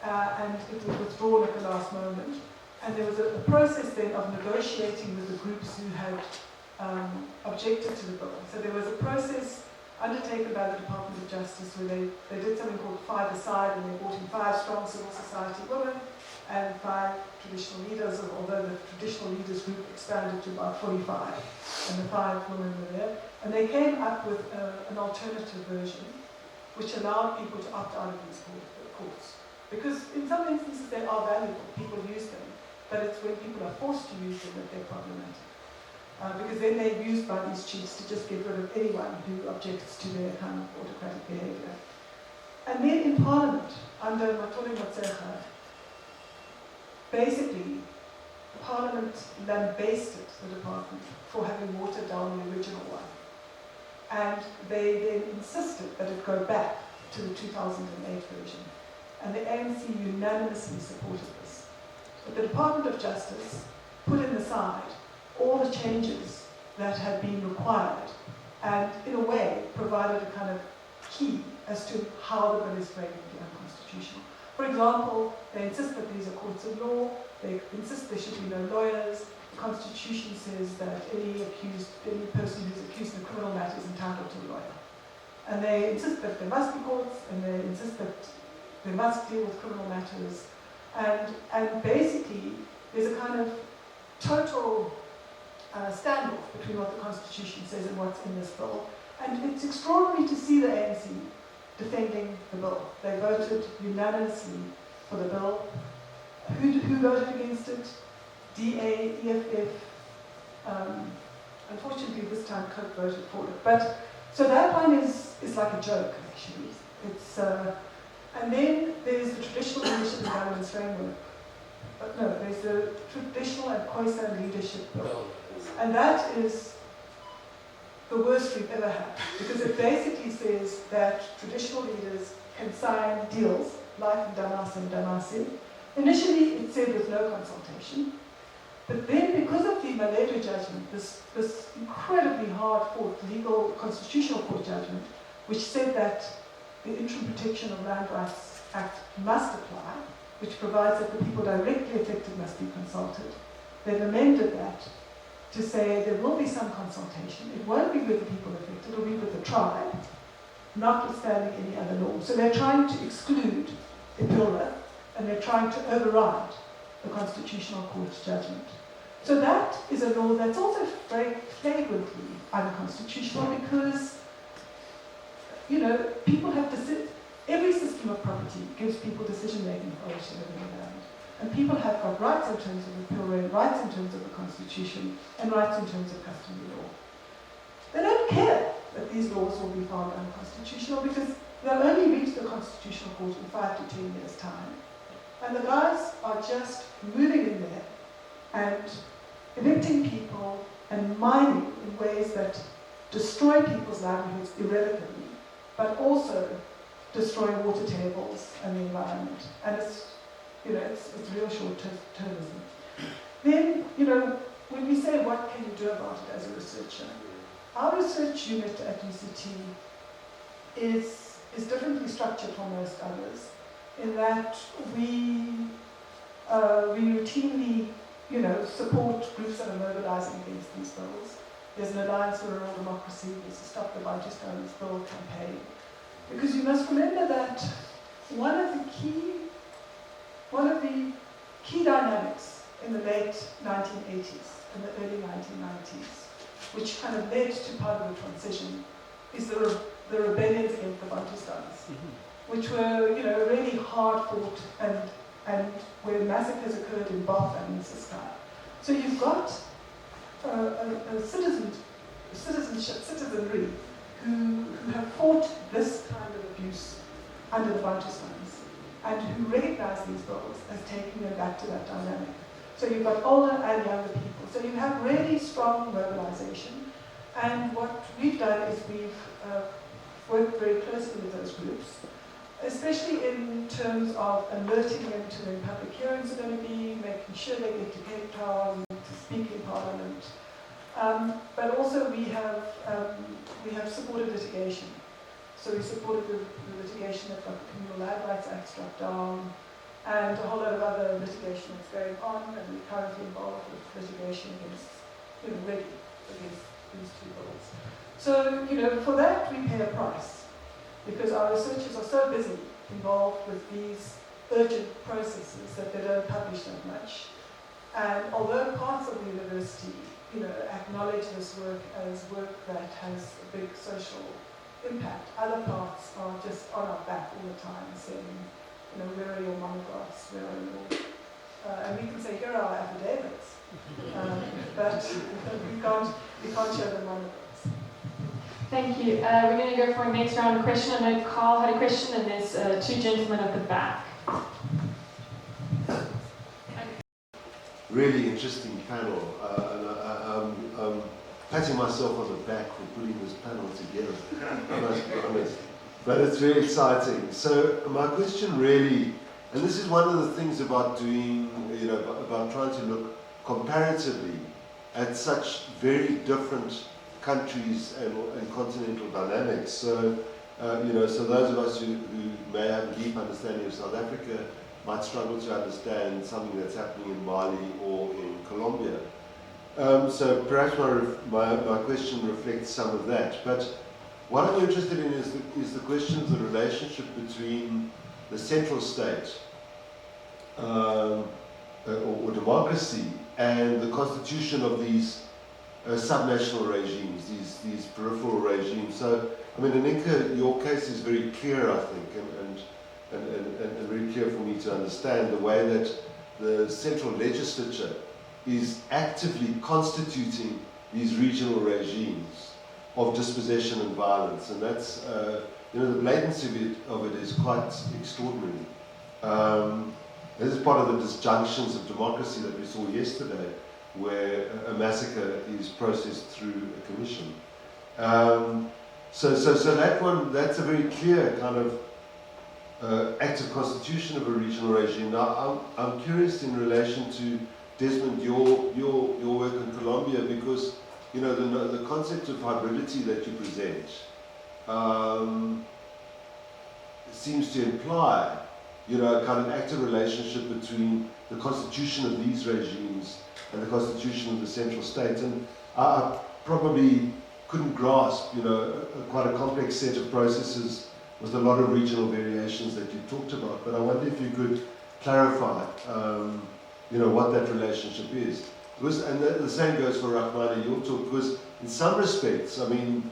And it was withdrawn at the last moment. And there was a process then of negotiating with the groups who had objected to the bill. So there was a process undertaken by the Department of Justice where they did something called 5-a-side, and they brought in 5 strong civil society women and 5 traditional leaders, although the traditional leaders group expanded to about 45, and the 5 women were there. And they came up with an alternative version which allowed people to opt out of these courts. Because in some instances they are valuable, people use them, but it's when people are forced to use them that they're problematic. Because then they're used by these chiefs to just get rid of anyone who objects to their kind of autocratic behavior. And then in Parliament, under Matole Motsecha, basically, Parliament lambasted the department for having watered down the original one. And they then insisted that it go back to the 2008 version. And the ANC unanimously supported this. But the Department of Justice put in the side all the changes that had been required and, in a way, provided a kind of key as to how the bill is framed to be unconstitutional. For example, they insist that these are courts of law, they insist there should be no lawyers. The Constitution says that any person who's accused in a criminal matter is entitled to a lawyer. And they insist that there must be courts, and they insist that they must deal with criminal matters. And basically, there's a kind of total standoff between what the Constitution says and what's in this bill. And it's extraordinary to see the ANC defending the bill. They voted unanimously for the bill. Who voted against it? DA, EFF. Unfortunately, this time Coke voted for it. But so that one is like a joke, actually. It's and then there's the traditional leadership and governance framework. But no, there's the traditional and Khoisan leadership bill, and that is the worst we've ever had, because it basically says that traditional leaders can sign deals like Damas and Damasi. Initially, it said with no consultation, but then because of the Maledu judgment, this incredibly hard-fought legal constitutional court judgment, which said that the Interim Protection of Land Rights Act must apply, which provides that the people directly affected must be consulted, they've amended that to say there will be some consultation. It won't be with the people affected, it will be with the tribe, notwithstanding any other law. So they're trying to exclude IPILRA, and they're trying to override the Constitutional Court's judgment. So that is a law that's also very flagrantly unconstitutional because, people have every system of property gives people decision-making authority over the land. And people have got rights in terms of the PILRA, rights in terms of the Constitution, and rights in terms of customary law. They don't care that these laws will be found unconstitutional because they'll only reach the Constitutional Court in 5 to 10 years' time. And the guys are just moving in there and evicting people and mining in ways that destroy people's livelihoods irrevocably, but also destroy water tables and the environment. And it's real short-termism. Then, when we say what can you do about it as a researcher, our research unit at UCT is differently structured from most others, in that we routinely, support groups that are mobilizing against these bills. There's an Alliance for Rural Democracy, there's a Stop the Bantustans Bill campaign. Because you must remember that one of the key dynamics in the late 1980s and the early 1990s, which kind of led to part of the transition, is the rebellions against the Bantustans, which were, really hard fought and where massacres occurred in Bath and in Sahel. So you've got a citizenry who have fought this kind of abuse under the Bantustans and who recognize these bills as taking them back to that dynamic. So you've got older and younger people. So you have really strong mobilization. And what we've done is we've worked very closely with those groups, especially in terms of alerting them to when public hearings are going to be, making sure they get to Cape Town, to speak in Parliament. But also we have supported litigation. So we supported the litigation that got the Communal Land Rights Act struck down, and a whole lot of other litigation that's going on, and we're currently involved with litigation against these two bills. So, for that we pay a price, because our researchers are so busy involved with these urgent processes that they don't publish that much. And although parts of the university, acknowledge this work as work that has a big social impact, other parts are just on our back all the time saying, where are your monographs, where are your, and we can say, here are our affidavits, but we can't show the monographs. Thank you. We're going to go for a next round of question. I know Carl had a question, and there's two gentlemen at the back. Really interesting panel. I'm patting myself on the back for putting this panel together, I must be honest. But it's very exciting. So my question really, and this is one of the things about doing, about trying to look comparatively at such very different countries and continental dynamics. So, so those of us who may have a deep understanding of South Africa might struggle to understand something that's happening in Mali or in Colombia. So perhaps my question reflects some of that. But what I'm interested in is the question of the relationship between the central state or democracy and the constitution of these subnational regimes, these peripheral regimes. So, I mean, Aninka, your case is very clear, I think, and very clear for me to understand the way that the central legislature is actively constituting these regional regimes of dispossession and violence, and that's the blatancy of it is quite extraordinary. This is part of the disjunctions of democracy that we saw yesterday, where a massacre is processed through a commission. So that one, that's a very clear kind of active constitution of a regional regime. Now, I'm curious in relation to Desmond, your work in Colombia, because the concept of hybridity that you present seems to imply a kind of active relationship between the constitution of these regimes and the constitution of the central state. And I probably couldn't grasp quite a complex set of processes with a lot of regional variations that you talked about. But I wonder if you could clarify what that relationship is. And the same goes for Rahmane, your talk, because in some respects, I mean,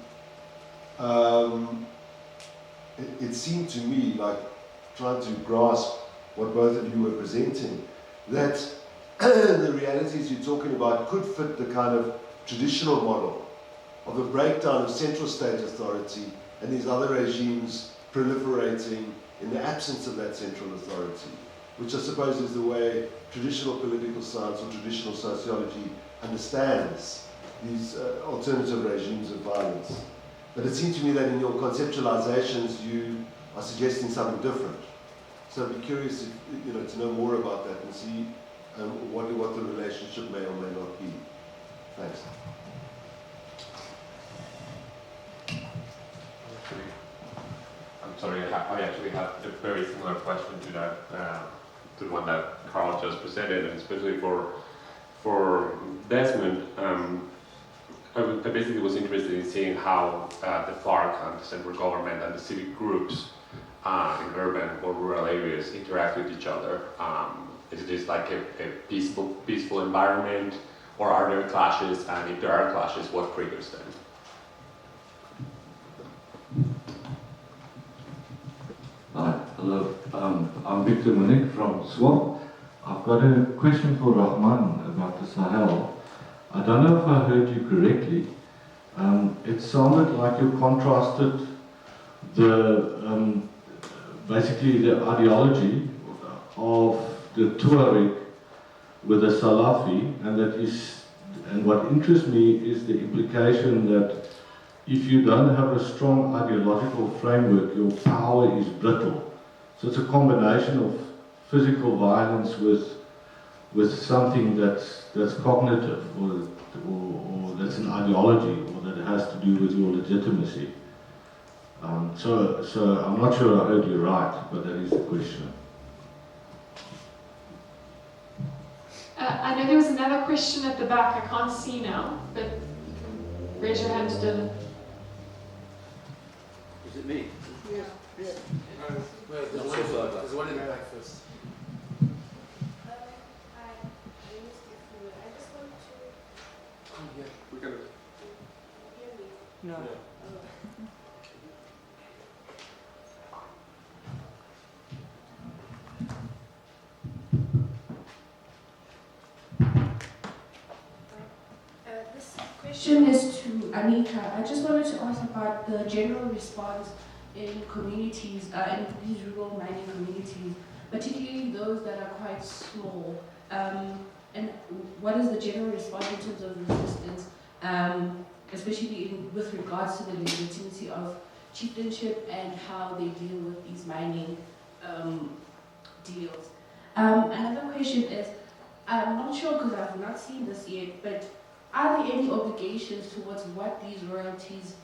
it seemed to me like trying to grasp what both of you were presenting, that the realities you're talking about could fit the kind of traditional model of a breakdown of central state authority and these other regimes proliferating in the absence of that central authority, which I suppose is the way traditional political science or traditional sociology understands these alternative regimes of violence. But it seemed to me that in your conceptualizations you are suggesting something different. So I'd be curious if, to know more about that and see what the relationship may or may not be. Thanks. I'm sorry, I actually have a very similar question to that, to the one that Carl just presented, and especially for Desmond. I basically was interested in seeing how the FARC and the central government and the civic groups in urban or rural areas interact with each other. Is it just like a peaceful environment, or are there clashes? And if there are clashes, what triggers them? Hi, hello. I'm Victor Monique from SWAP. I've got a question for Rahmane about the Sahel. I don't know if I heard you correctly. It sounded like you contrasted basically the ideology of the Tuareg with the Salafi, and what interests me is the implication that if you don't have a strong ideological framework, your power is brittle. So it's a combination of physical violence with something that's cognitive or that's an ideology, or that has to do with your legitimacy. So I'm not sure I heard you right, but that is the question. I know there was another question at the back. I can't see now, but raise your hand, Dylan. Is it me? Yeah. There's one in the back first. We can. No. question is to Aninka. I just wanted to ask about the general response in communities, in these rural mining communities, particularly those that are quite small. And what is the general response in terms of resistance, especially with regards to the legitimacy of chieftainship and how they deal with these mining deals? Another question is, I'm not sure because I've not seen this yet, but are there any obligations towards what these royalties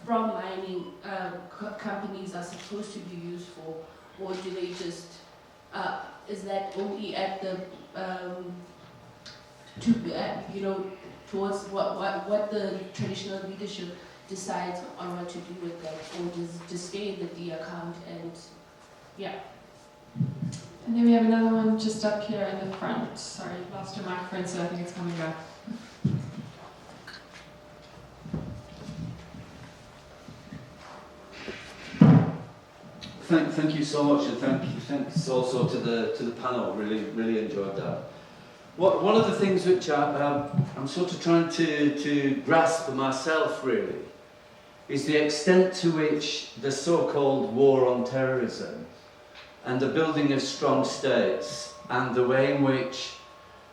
from mining companies are supposed to be used for, or do they just, is that only at the, towards what the traditional leadership decides on what to do with that, or does it just stay in the D account and, yeah. And then we have another one just up here in the front. Sorry, lost your microphone, so I think it's coming back. Thank you so much, and thanks also to the panel. Really enjoyed that. One of the things which I'm sort of trying to grasp for myself really is the extent to which the so-called war on terrorism and the building of strong states and the way in which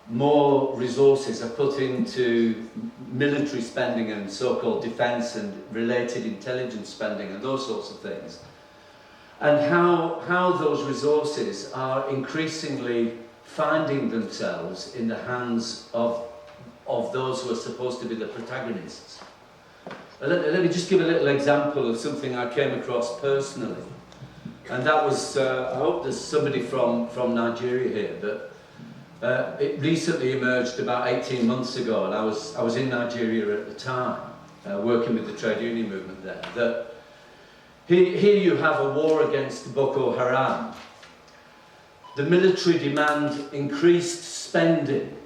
more resources are put into military spending and so-called defence and related intelligence spending and those sorts of things, and how those resources are increasingly finding themselves in the hands of those who are supposed to be the protagonists. Let me just give a little example of something I came across personally. And that was, I hope there's somebody from Nigeria here, but it recently emerged about 18 months ago, and I was in Nigeria at the time, working with the trade union movement there, that here you have a war against Boko Haram. The military demand increased spending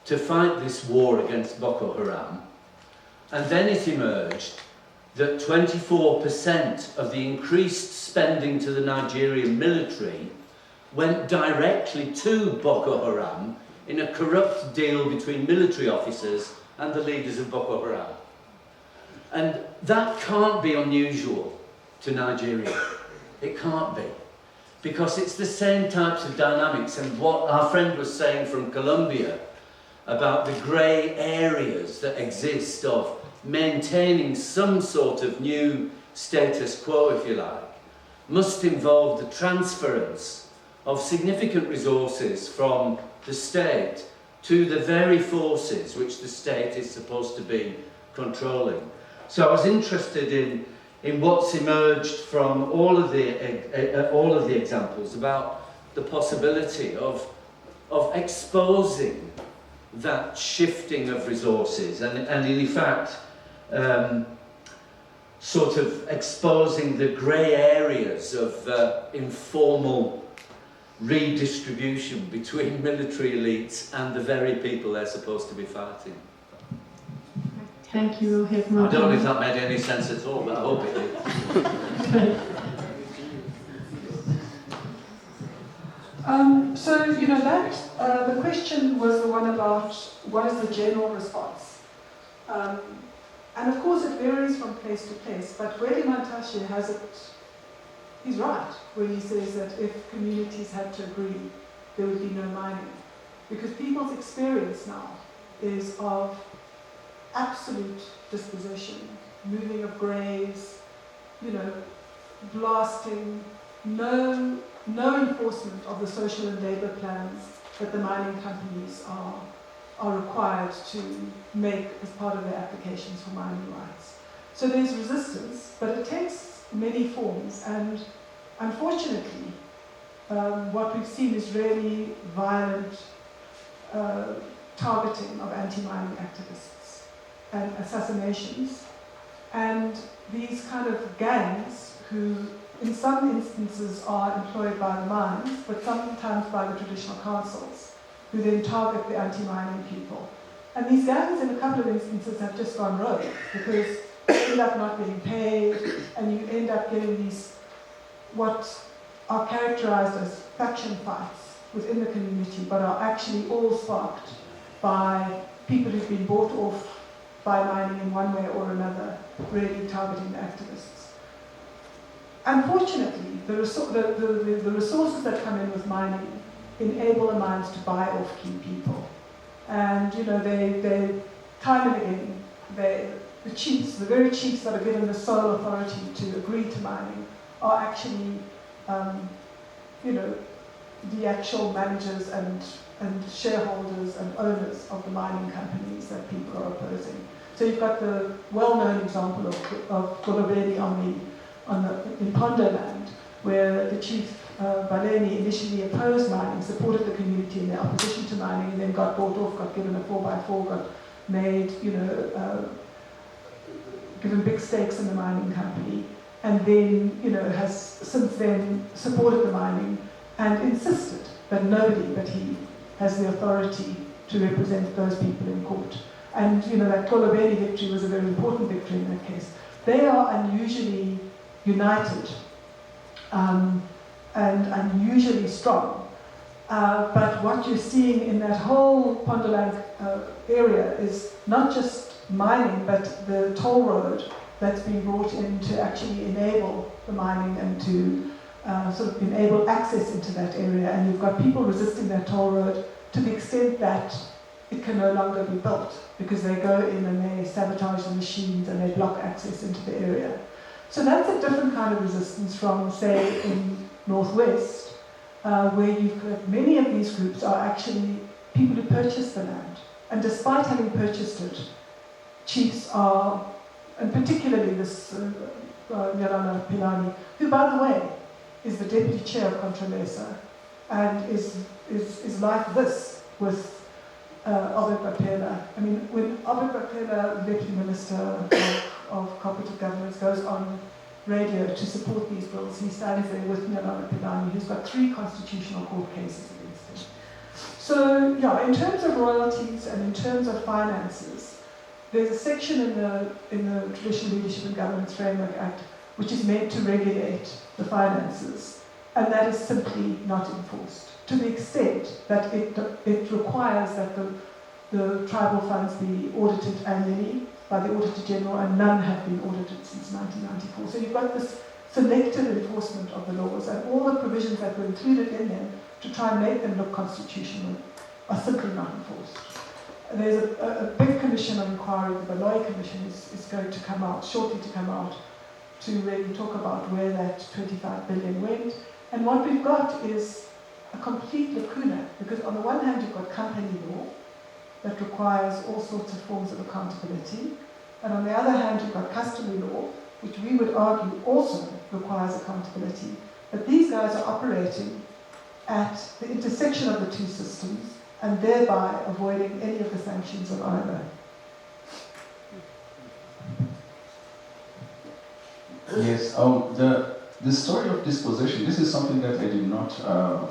to fight this war against Boko Haram, and then it emerged that 24% of the increased spending to the Nigerian military went directly to Boko Haram in a corrupt deal between military officers and the leaders of Boko Haram. And that can't be unusual to Nigeria. It can't be. Because it's the same types of dynamics, and what our friend was saying from Colombia about the grey areas that exist of maintaining some sort of new status quo, if you like, must involve the transference of significant resources from the state to the very forces which the state is supposed to be controlling. So I was interested in what's emerged from all of the examples about the possibility of exposing that shifting of resources and in fact sort of exposing the grey areas of informal redistribution between military elites and the very people they're supposed to be fighting. Thank you. We'll hear from I don't know if that made any sense at all, but I hope it did. So, you know, that the question was the one about what is the general response. And of course it varies from place to place, but where Mantashe has it, he's right, when he says that if communities had to agree, there would be no mining. Because people's experience now is of absolute dispossession, moving of graves, you know, blasting, no enforcement of the social and labour plans that the mining companies are required to make as part of their applications for mining rights. So there's resistance, but it takes many forms, and unfortunately, what we've seen is really violent targeting of anti-mining activists and assassinations, and these kind of gangs who in some instances are employed by the mines, but sometimes by the traditional councils, who then target the anti-mining people. And these gangs in a couple of instances have just gone rogue, because you end up not getting paid, and you end up getting these, what are characterized as faction fights within the community, but are actually all sparked by people who've been bought off by mining in one way or another, really targeting the activists. Unfortunately, the resources that come in with mining enable the mines to buy off key people. And, you know, they time and again, the chiefs, the very chiefs that are given the sole authority to agree to mining are actually, you know, the actual managers and shareholders and owners of the mining companies that people are opposing. So you've got the well-known example of Golobeni in Pondoland, where the chief Baleni initially opposed mining, supported the community in their opposition to mining, and then got bought off, got given a 4x4, got made, you know, given big stakes in the mining company, and then, you know, has since then supported the mining and insisted that nobody but he has the authority to represent those people in court. And, you know, that Golobeni victory was a very important victory in that case. They are unusually united and unusually strong. But what you're seeing in that whole Pondoland area is not just mining, but the toll road that's been brought in to actually enable the mining and to sort of enable access into that area. And you've got people resisting that toll road to the extent that it can no longer be built, because they go in and they sabotage the machines and they block access into the area. So that's a different kind of resistance from, say, in Northwest, where you've got many of these groups are actually people who purchase the land. And despite having purchased it, chiefs are, and particularly this Yarana Pilani, who, by the way, is the deputy chair of Controlesa, and is like this with Albert Bapela. I mean, when Albert Bapela, Deputy Minister of Cooperative Governance, goes on radio to support these bills, he stands there with Yarana Pilani, who's got 3 constitutional court cases against him. So, yeah, in terms of royalties and in terms of finances, there's a section in the Traditional Leadership and Governance Framework Act which is meant to regulate the finances, and that is simply not enforced, to the extent that it requires that the tribal funds be audited annually by the Auditor General, and none have been audited since 1994. So you've got this selective enforcement of the laws, and all the provisions that were included in them to try and make them look constitutional are simply not enforced. There's a big commission of inquiry, the Baloy Commission, is going to come out, shortly to come out, to really talk about where that 25 billion went. And what we've got is a complete lacuna, because on the one hand you've got company law that requires all sorts of forms of accountability, and on the other hand you've got customary law, which we would argue also requires accountability. But these guys are operating at the intersection of the two systems, and thereby avoiding any of the sanctions of either. Yes, the story of dispossession, this is something that I did not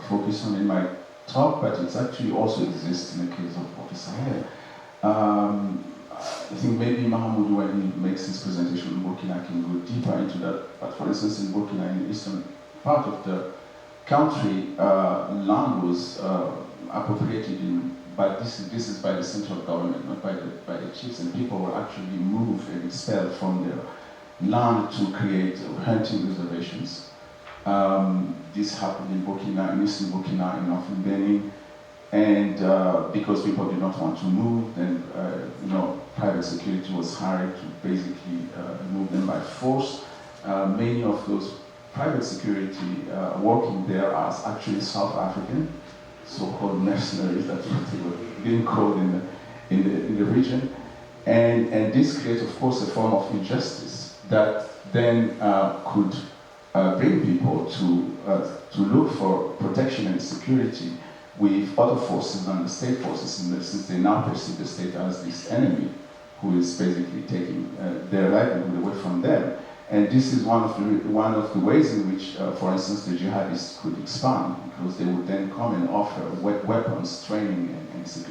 focus on in my talk, but it actually also exists in the case of the Sahel. I think maybe Mahmoud, when he makes his presentation in Burkina, can go deeper into that. But for instance, in Burkina, in the eastern part of the country, land was appropriated but this is by the central government, not by the chiefs, and people were actually moved and expelled from their land to create hunting reservations. This happened in Burkina, in eastern Burkina, in northern Benin, and because people did not want to move, then private security was hired to basically move them by force. Many of those private security working there are actually South African, so-called mercenaries. That's what they were being called in the region, and this creates, of course, a form of injustice that then could bring people to look for protection and security with other forces than the state forces, since they now perceive the state as this enemy who is basically taking their livelihood away from them. And this is one of the ways in which, for instance, the jihadists could expand, because they would then come and offer weapons, training,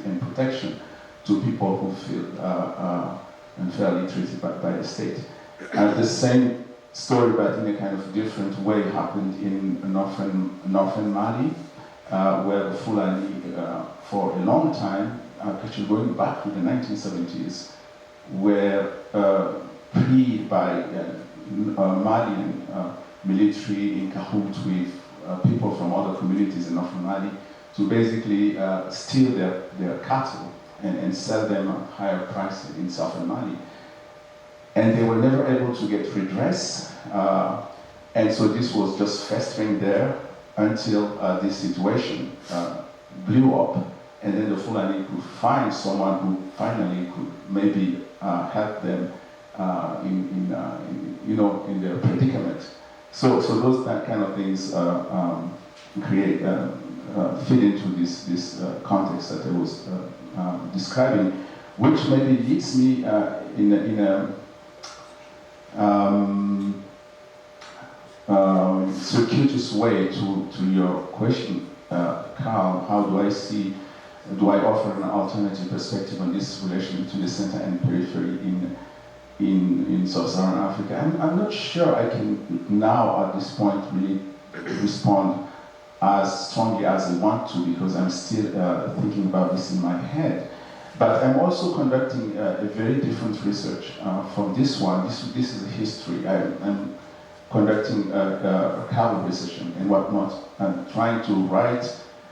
and protection to people who feel unfairly treated by the state. And the same story, but in a kind of different way, happened in northern Mali, where the Fulani, for a long time, actually going back to the 1970s, were freed by Malian military in cahoots with people from other communities in northern Mali to basically steal their cattle and sell them at higher prices in southern Mali. And they were never able to get redress. And so this was just festering there until this situation blew up. And then the Fulani could find someone who finally could maybe help them in their predicament. So those kind of things fit into this context that I was describing, which maybe leads me in a circuitous way to your question, Carl. How do I offer an alternative perspective on this relation between the center and periphery in sub-Saharan Africa? I'm not sure I can now at this point really respond as strongly as I want to, because I'm still thinking about this in my head. But I'm also conducting a very different research from this one. This is a history. I'm conducting a carbon research and whatnot. I'm trying to write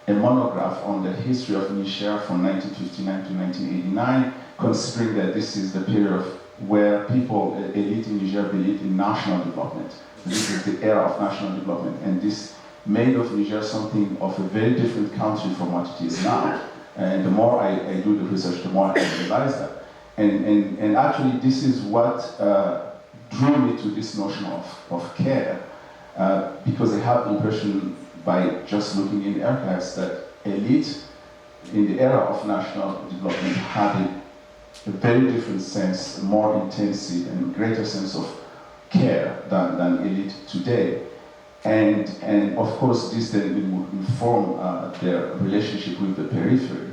a monograph on the history of Niger from 1959 to 1989, considering that this is the period where people, elite in Niger, believe in national development. This is the era of national development, and this made of Niger something of a very different country from what it is now. And the more I do the research, the more I realize that. And actually, this is what drew me to this notion of care, because I have the impression by just looking in the archives that elite in the era of national development had a very different sense, more intensive and greater sense of care than elite today. And of course, this then would inform their relationship with the periphery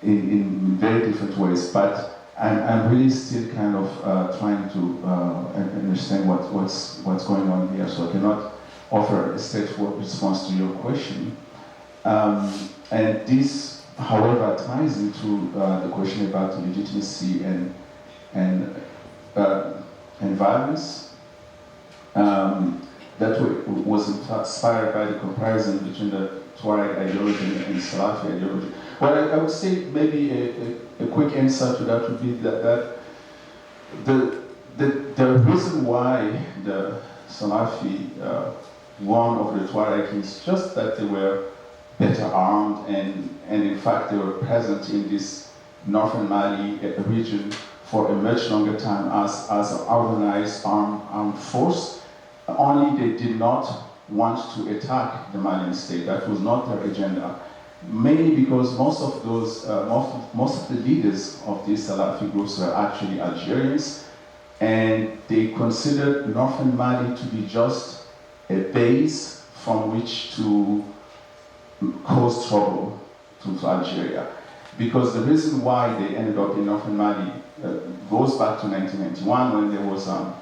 in very different ways. But I'm really still kind of trying to understand what's going on here, so I cannot offer a straightforward response to your question. And this, however, ties into the question about legitimacy and violence. That was inspired by the comparison between the Tuareg ideology and Salafi ideology. Well, I would say maybe a quick answer to that would be that the reason why the Salafi won over the Tuareg is just that they were better armed, and in fact they were present in this northern Mali region for a much longer time as an organized armed force. Only they did not want to attack the Malian state. That was not their agenda. Mainly because most of the leaders of these Salafi groups were actually Algerians, and they considered northern Mali to be just a base from which to cause trouble to Algeria. Because the reason why they ended up in northern Mali goes back to 1991, when there was an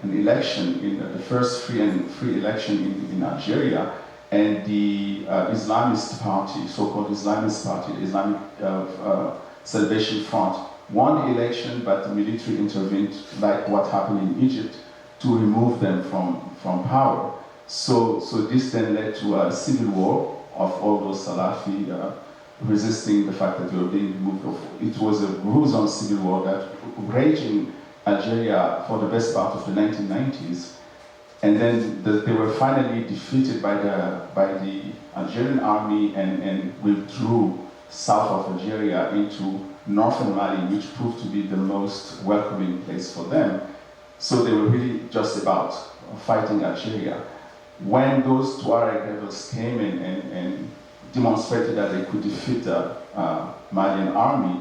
election, the first free election in Algeria, and the Islamist party, so-called Islamist party, the Islamic Salvation Front, won the election, but the military intervened, like what happened in Egypt, to remove them from power. So this then led to a civil war of all those Salafi resisting the fact that they were being removed. It was a gruesome civil war that raged in Algeria for the best part of the 1990s, and then they were finally defeated by the Algerian army and withdrew south of Algeria into northern Mali, which proved to be the most welcoming place for them. So they were really just about fighting Algeria. When those Tuareg rebels came in and demonstrated that they could defeat the Malian army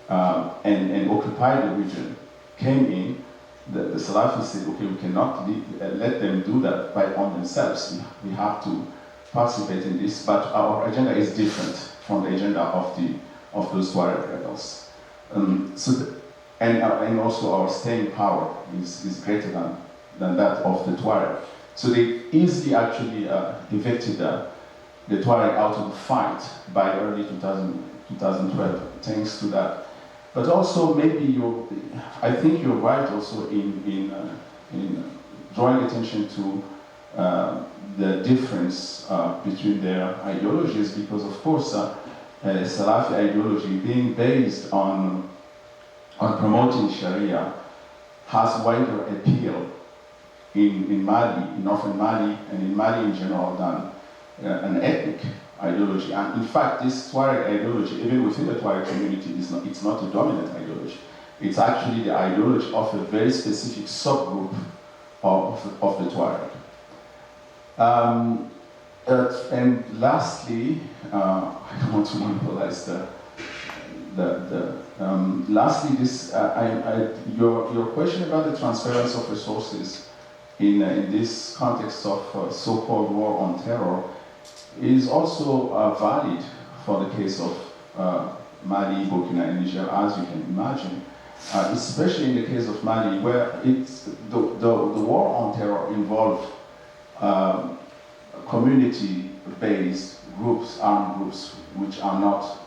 and occupy the region, came in, the Salafis said, okay, we cannot let them do that on themselves. We have to participate in this, but our agenda is different from the agenda of those Tuareg rebels. And also our staying power is greater than that of the Tuareg. So they easily actually evicted the Tuareg out of the fight by early 2012, thanks to that But also maybe I think you're right also in drawing attention to the difference between their ideologies, because of course Salafi ideology being based on promoting Sharia has wider appeal in Mali, in northern Mali, and in Mali in general than an ethnic ideology. And in fact, this Tuareg ideology, even within the Tuareg community, it's not a dominant ideology. It's actually the ideology of a very specific subgroup of the Tuareg. And lastly, I don't want to monopolize lastly, your question about the transference of resources in this context of so-called war on terror is also valid for the case of Mali, Burkina, and Niger, as you can imagine, especially in the case of Mali, where the war on terror involved community-based groups, armed groups, which are not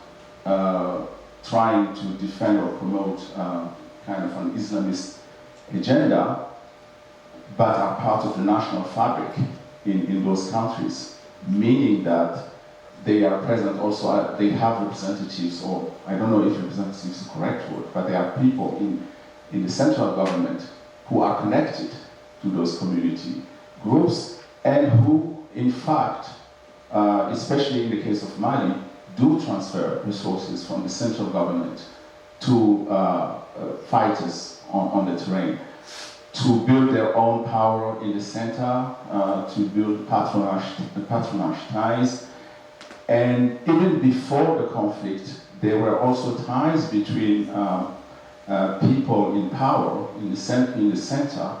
trying to defend or promote kind of an Islamist agenda, but are part of the national fabric in those countries, meaning that they are present also, they have representatives, or I don't know if representatives is the correct word, but there are people in the central government who are connected to those community groups and who, in fact, especially in the case of Mali, do transfer resources from the central government to fighters on the terrain, to build their own power in the center, to build patronage ties. And even before the conflict, there were also ties between people in power in the center,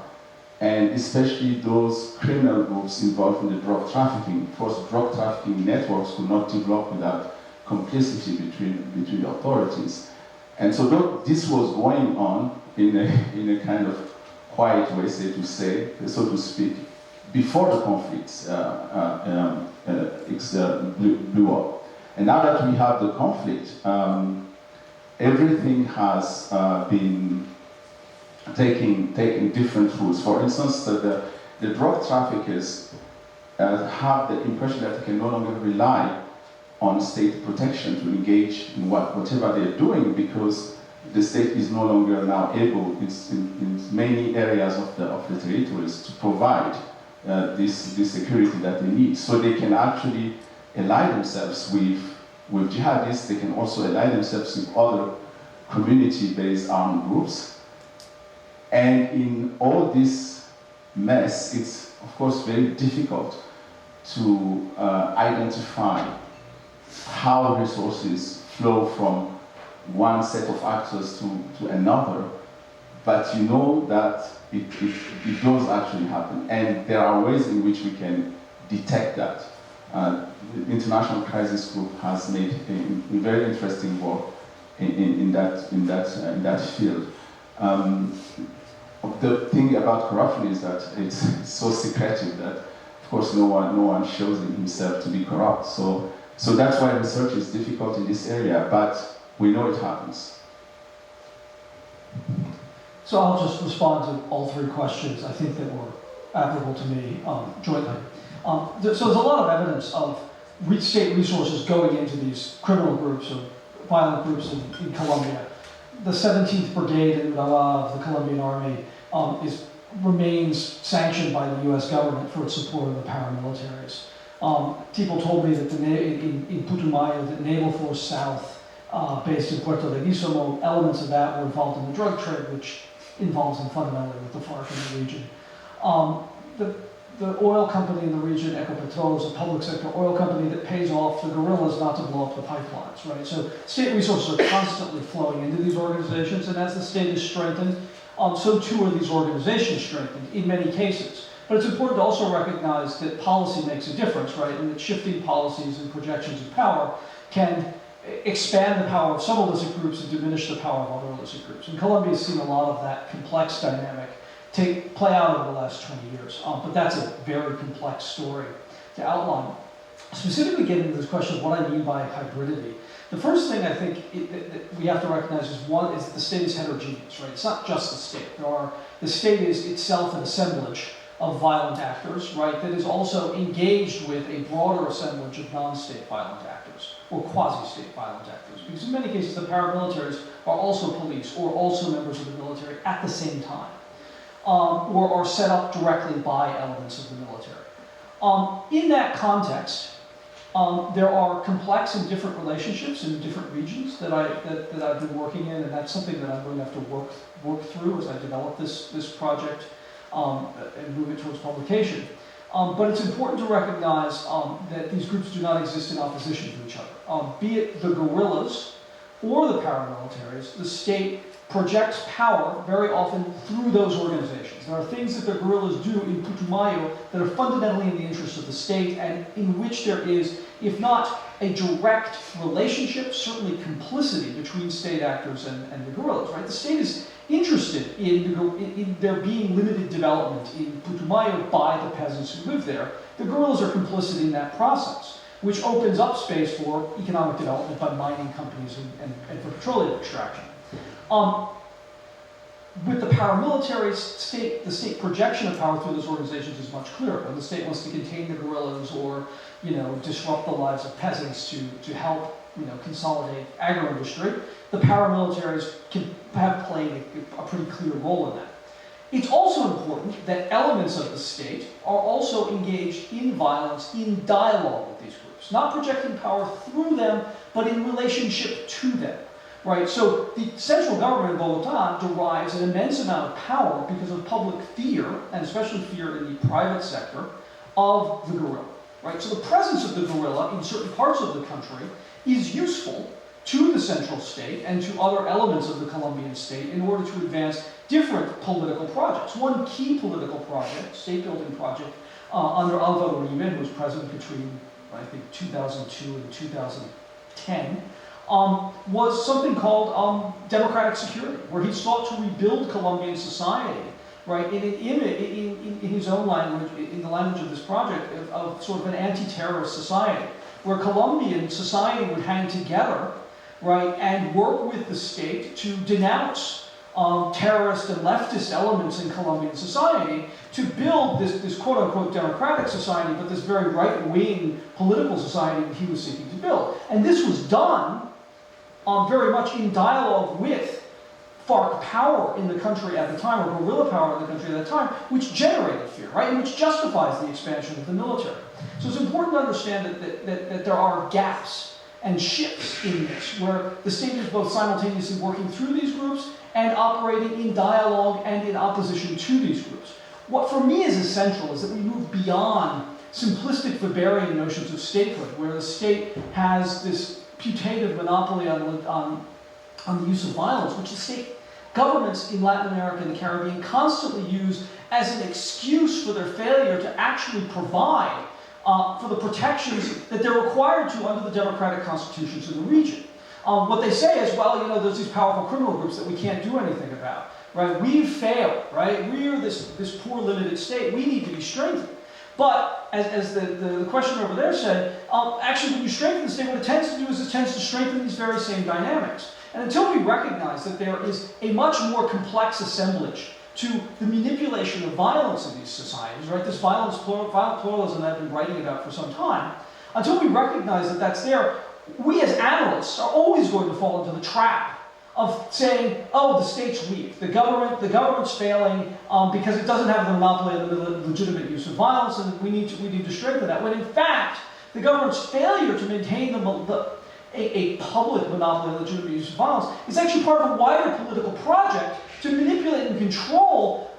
and especially those criminal groups involved in the drug trafficking. Of course, drug trafficking networks could not develop without complicity between the authorities. And so this was going on in a kind of quiet way, so to speak, before the conflict blew up. And now that we have the conflict, everything has been taking different routes. For instance, the drug traffickers have the impression that they can no longer rely on state protection to engage in whatever they're doing, because the state is no longer now able in many areas of the territories to provide this security that they need. So they can actually ally themselves with jihadists. They can also ally themselves with other community-based armed groups. And in all this mess, it's of course very difficult to identify how resources flow from one set of actors to another, but you know that it does actually happen, and there are ways in which we can detect that. The International Crisis Group has made a very interesting work in that field. The thing about corruption is that it's so secretive that, of course, no one shows himself to be corrupt. So that's why research is difficult in this area, but we know it happens. So I'll just respond to all three questions, I think, that were applicable to me jointly. So there's a lot of evidence of state resources going into these criminal groups or violent groups in Colombia. The 17th Brigade in Urabá of the Colombian Army remains sanctioned by the US government for its support of the paramilitaries. People told me that in Putumayo, the Naval Force South, based in Puerto Leguizamo, elements of that were involved in the drug trade, which involves them fundamentally with the FARC in the region. The oil company in the region, Ecopetrol, is a public sector oil company that pays off the guerrillas not to blow up the pipelines, right? So state resources are constantly flowing into these organizations, and as the state is strengthened, so too are these organizations strengthened in many cases. But it's important to also recognize that policy makes a difference, right? And that shifting policies and projections of power can expand the power of some illicit groups and diminish the power of other illicit groups. And Colombia has seen a lot of that complex dynamic play out over the last 20 years. But that's a very complex story to outline. specifically get into this question of what I mean by hybridity. The first thing I think that we have to recognize is that the state is heterogeneous, right? It's not just the state. The state is itself an assemblage of violent actors, right, that is also engaged with a broader assemblage of non-state violent actors, or quasi-state violent actors. Because in many cases, the paramilitaries are also police, or also members of the military at the same time, or are set up directly by elements of the military. In that context, there are complex and different relationships in different regions that I've been working in, and that's something that I'm going to have to work through as I develop this project and move it towards publication. But it's important to recognize that these groups do not exist in opposition to each other. Be it the guerrillas or the paramilitaries, the state projects power very often through those organizations. There are things that the guerrillas do in Putumayo that are fundamentally in the interest of the state, and in which there is, if not a direct relationship, certainly complicity between state actors and the guerrillas, right? The state is interested in there being limited development in Putumayo by the peasants who live there. The guerrillas are complicit in that process, which opens up space for economic development by mining companies and for petroleum extraction. With the paramilitaries, the state projection of power through those organizations is much clearer. When the state wants to contain the guerrillas or, disrupt the lives of peasants to help, consolidate agro-industry, the paramilitaries have played a pretty clear role in that. It's also important that elements of the state are also engaged in violence, in dialogue with these groups, not projecting power through them, but in relationship to them. Right, so the central government of Bogotá derives an immense amount of power because of public fear, and especially fear in the private sector, of the guerrilla. Right, so the presence of the guerrilla in certain parts of the country is useful to the central state and to other elements of the Colombian state in order to advance different political projects. One key political project, state-building project, under Alvaro Uribe, who was president between, I think, 2002 and 2010, was something called democratic security, where he sought to rebuild Colombian society, right, in his own language, in the language of this project, of sort of an anti-terrorist society, where Colombian society would hang together, right, and work with the state to denounce terrorist and leftist elements in Colombian society to build this quote-unquote democratic society, but this very right-wing political society that he was seeking to build. And this was done very much in dialogue with FARC power in the country at the time, or guerrilla power in the country at the time, which generated fear, right, and which justifies the expansion of the military. So it's important to understand that there are gaps and shifts in this, where the state is both simultaneously working through these groups and operating in dialogue and in opposition to these groups. What for me is essential is that we move beyond simplistic Weberian notions of statehood, where the state has this putative monopoly on the use of violence, which the state governments in Latin America and the Caribbean constantly use as an excuse for their failure to actually provide for the protections that they're required to under the democratic constitutions of the region. What they say is, well, there's these powerful criminal groups that we can't do anything about, right? We've failed, right? We're this poor limited state. We need to be strengthened. But, as the questioner over there said, actually when you strengthen the state, what it tends to do is it tends to strengthen these very same dynamics. And until we recognize that there is a much more complex assemblage to the manipulation of violence in these societies, right? This violent pluralism that I've been writing about for some time, until we recognize that that's there, we as analysts are always going to fall into the trap of saying, oh, the state's weak, the government's failing because it doesn't have the monopoly of the legitimate use of violence, and we need to strengthen that. When in fact, the government's failure to maintain a public monopoly of legitimate use of violence is actually part of a wider political project to manipulate and control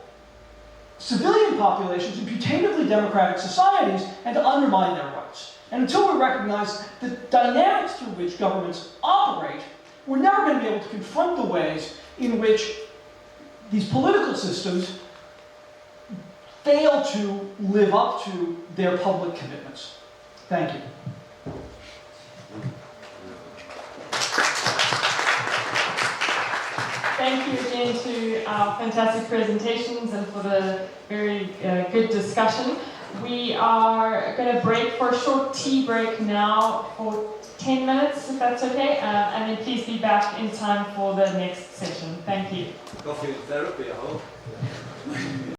civilian populations in putatively democratic societies and to undermine their rights. And until we recognize the dynamics through which governments operate, we're never going to be able to confront the ways in which these political systems fail to live up to their public commitments. Thank you. Thank you again to our fantastic presentations and for the very good discussion. We are going to break for a short tea break now for 10 minutes, if that's okay, and then please be back in time for the next session. Thank you. Coffee and therapy, I hope.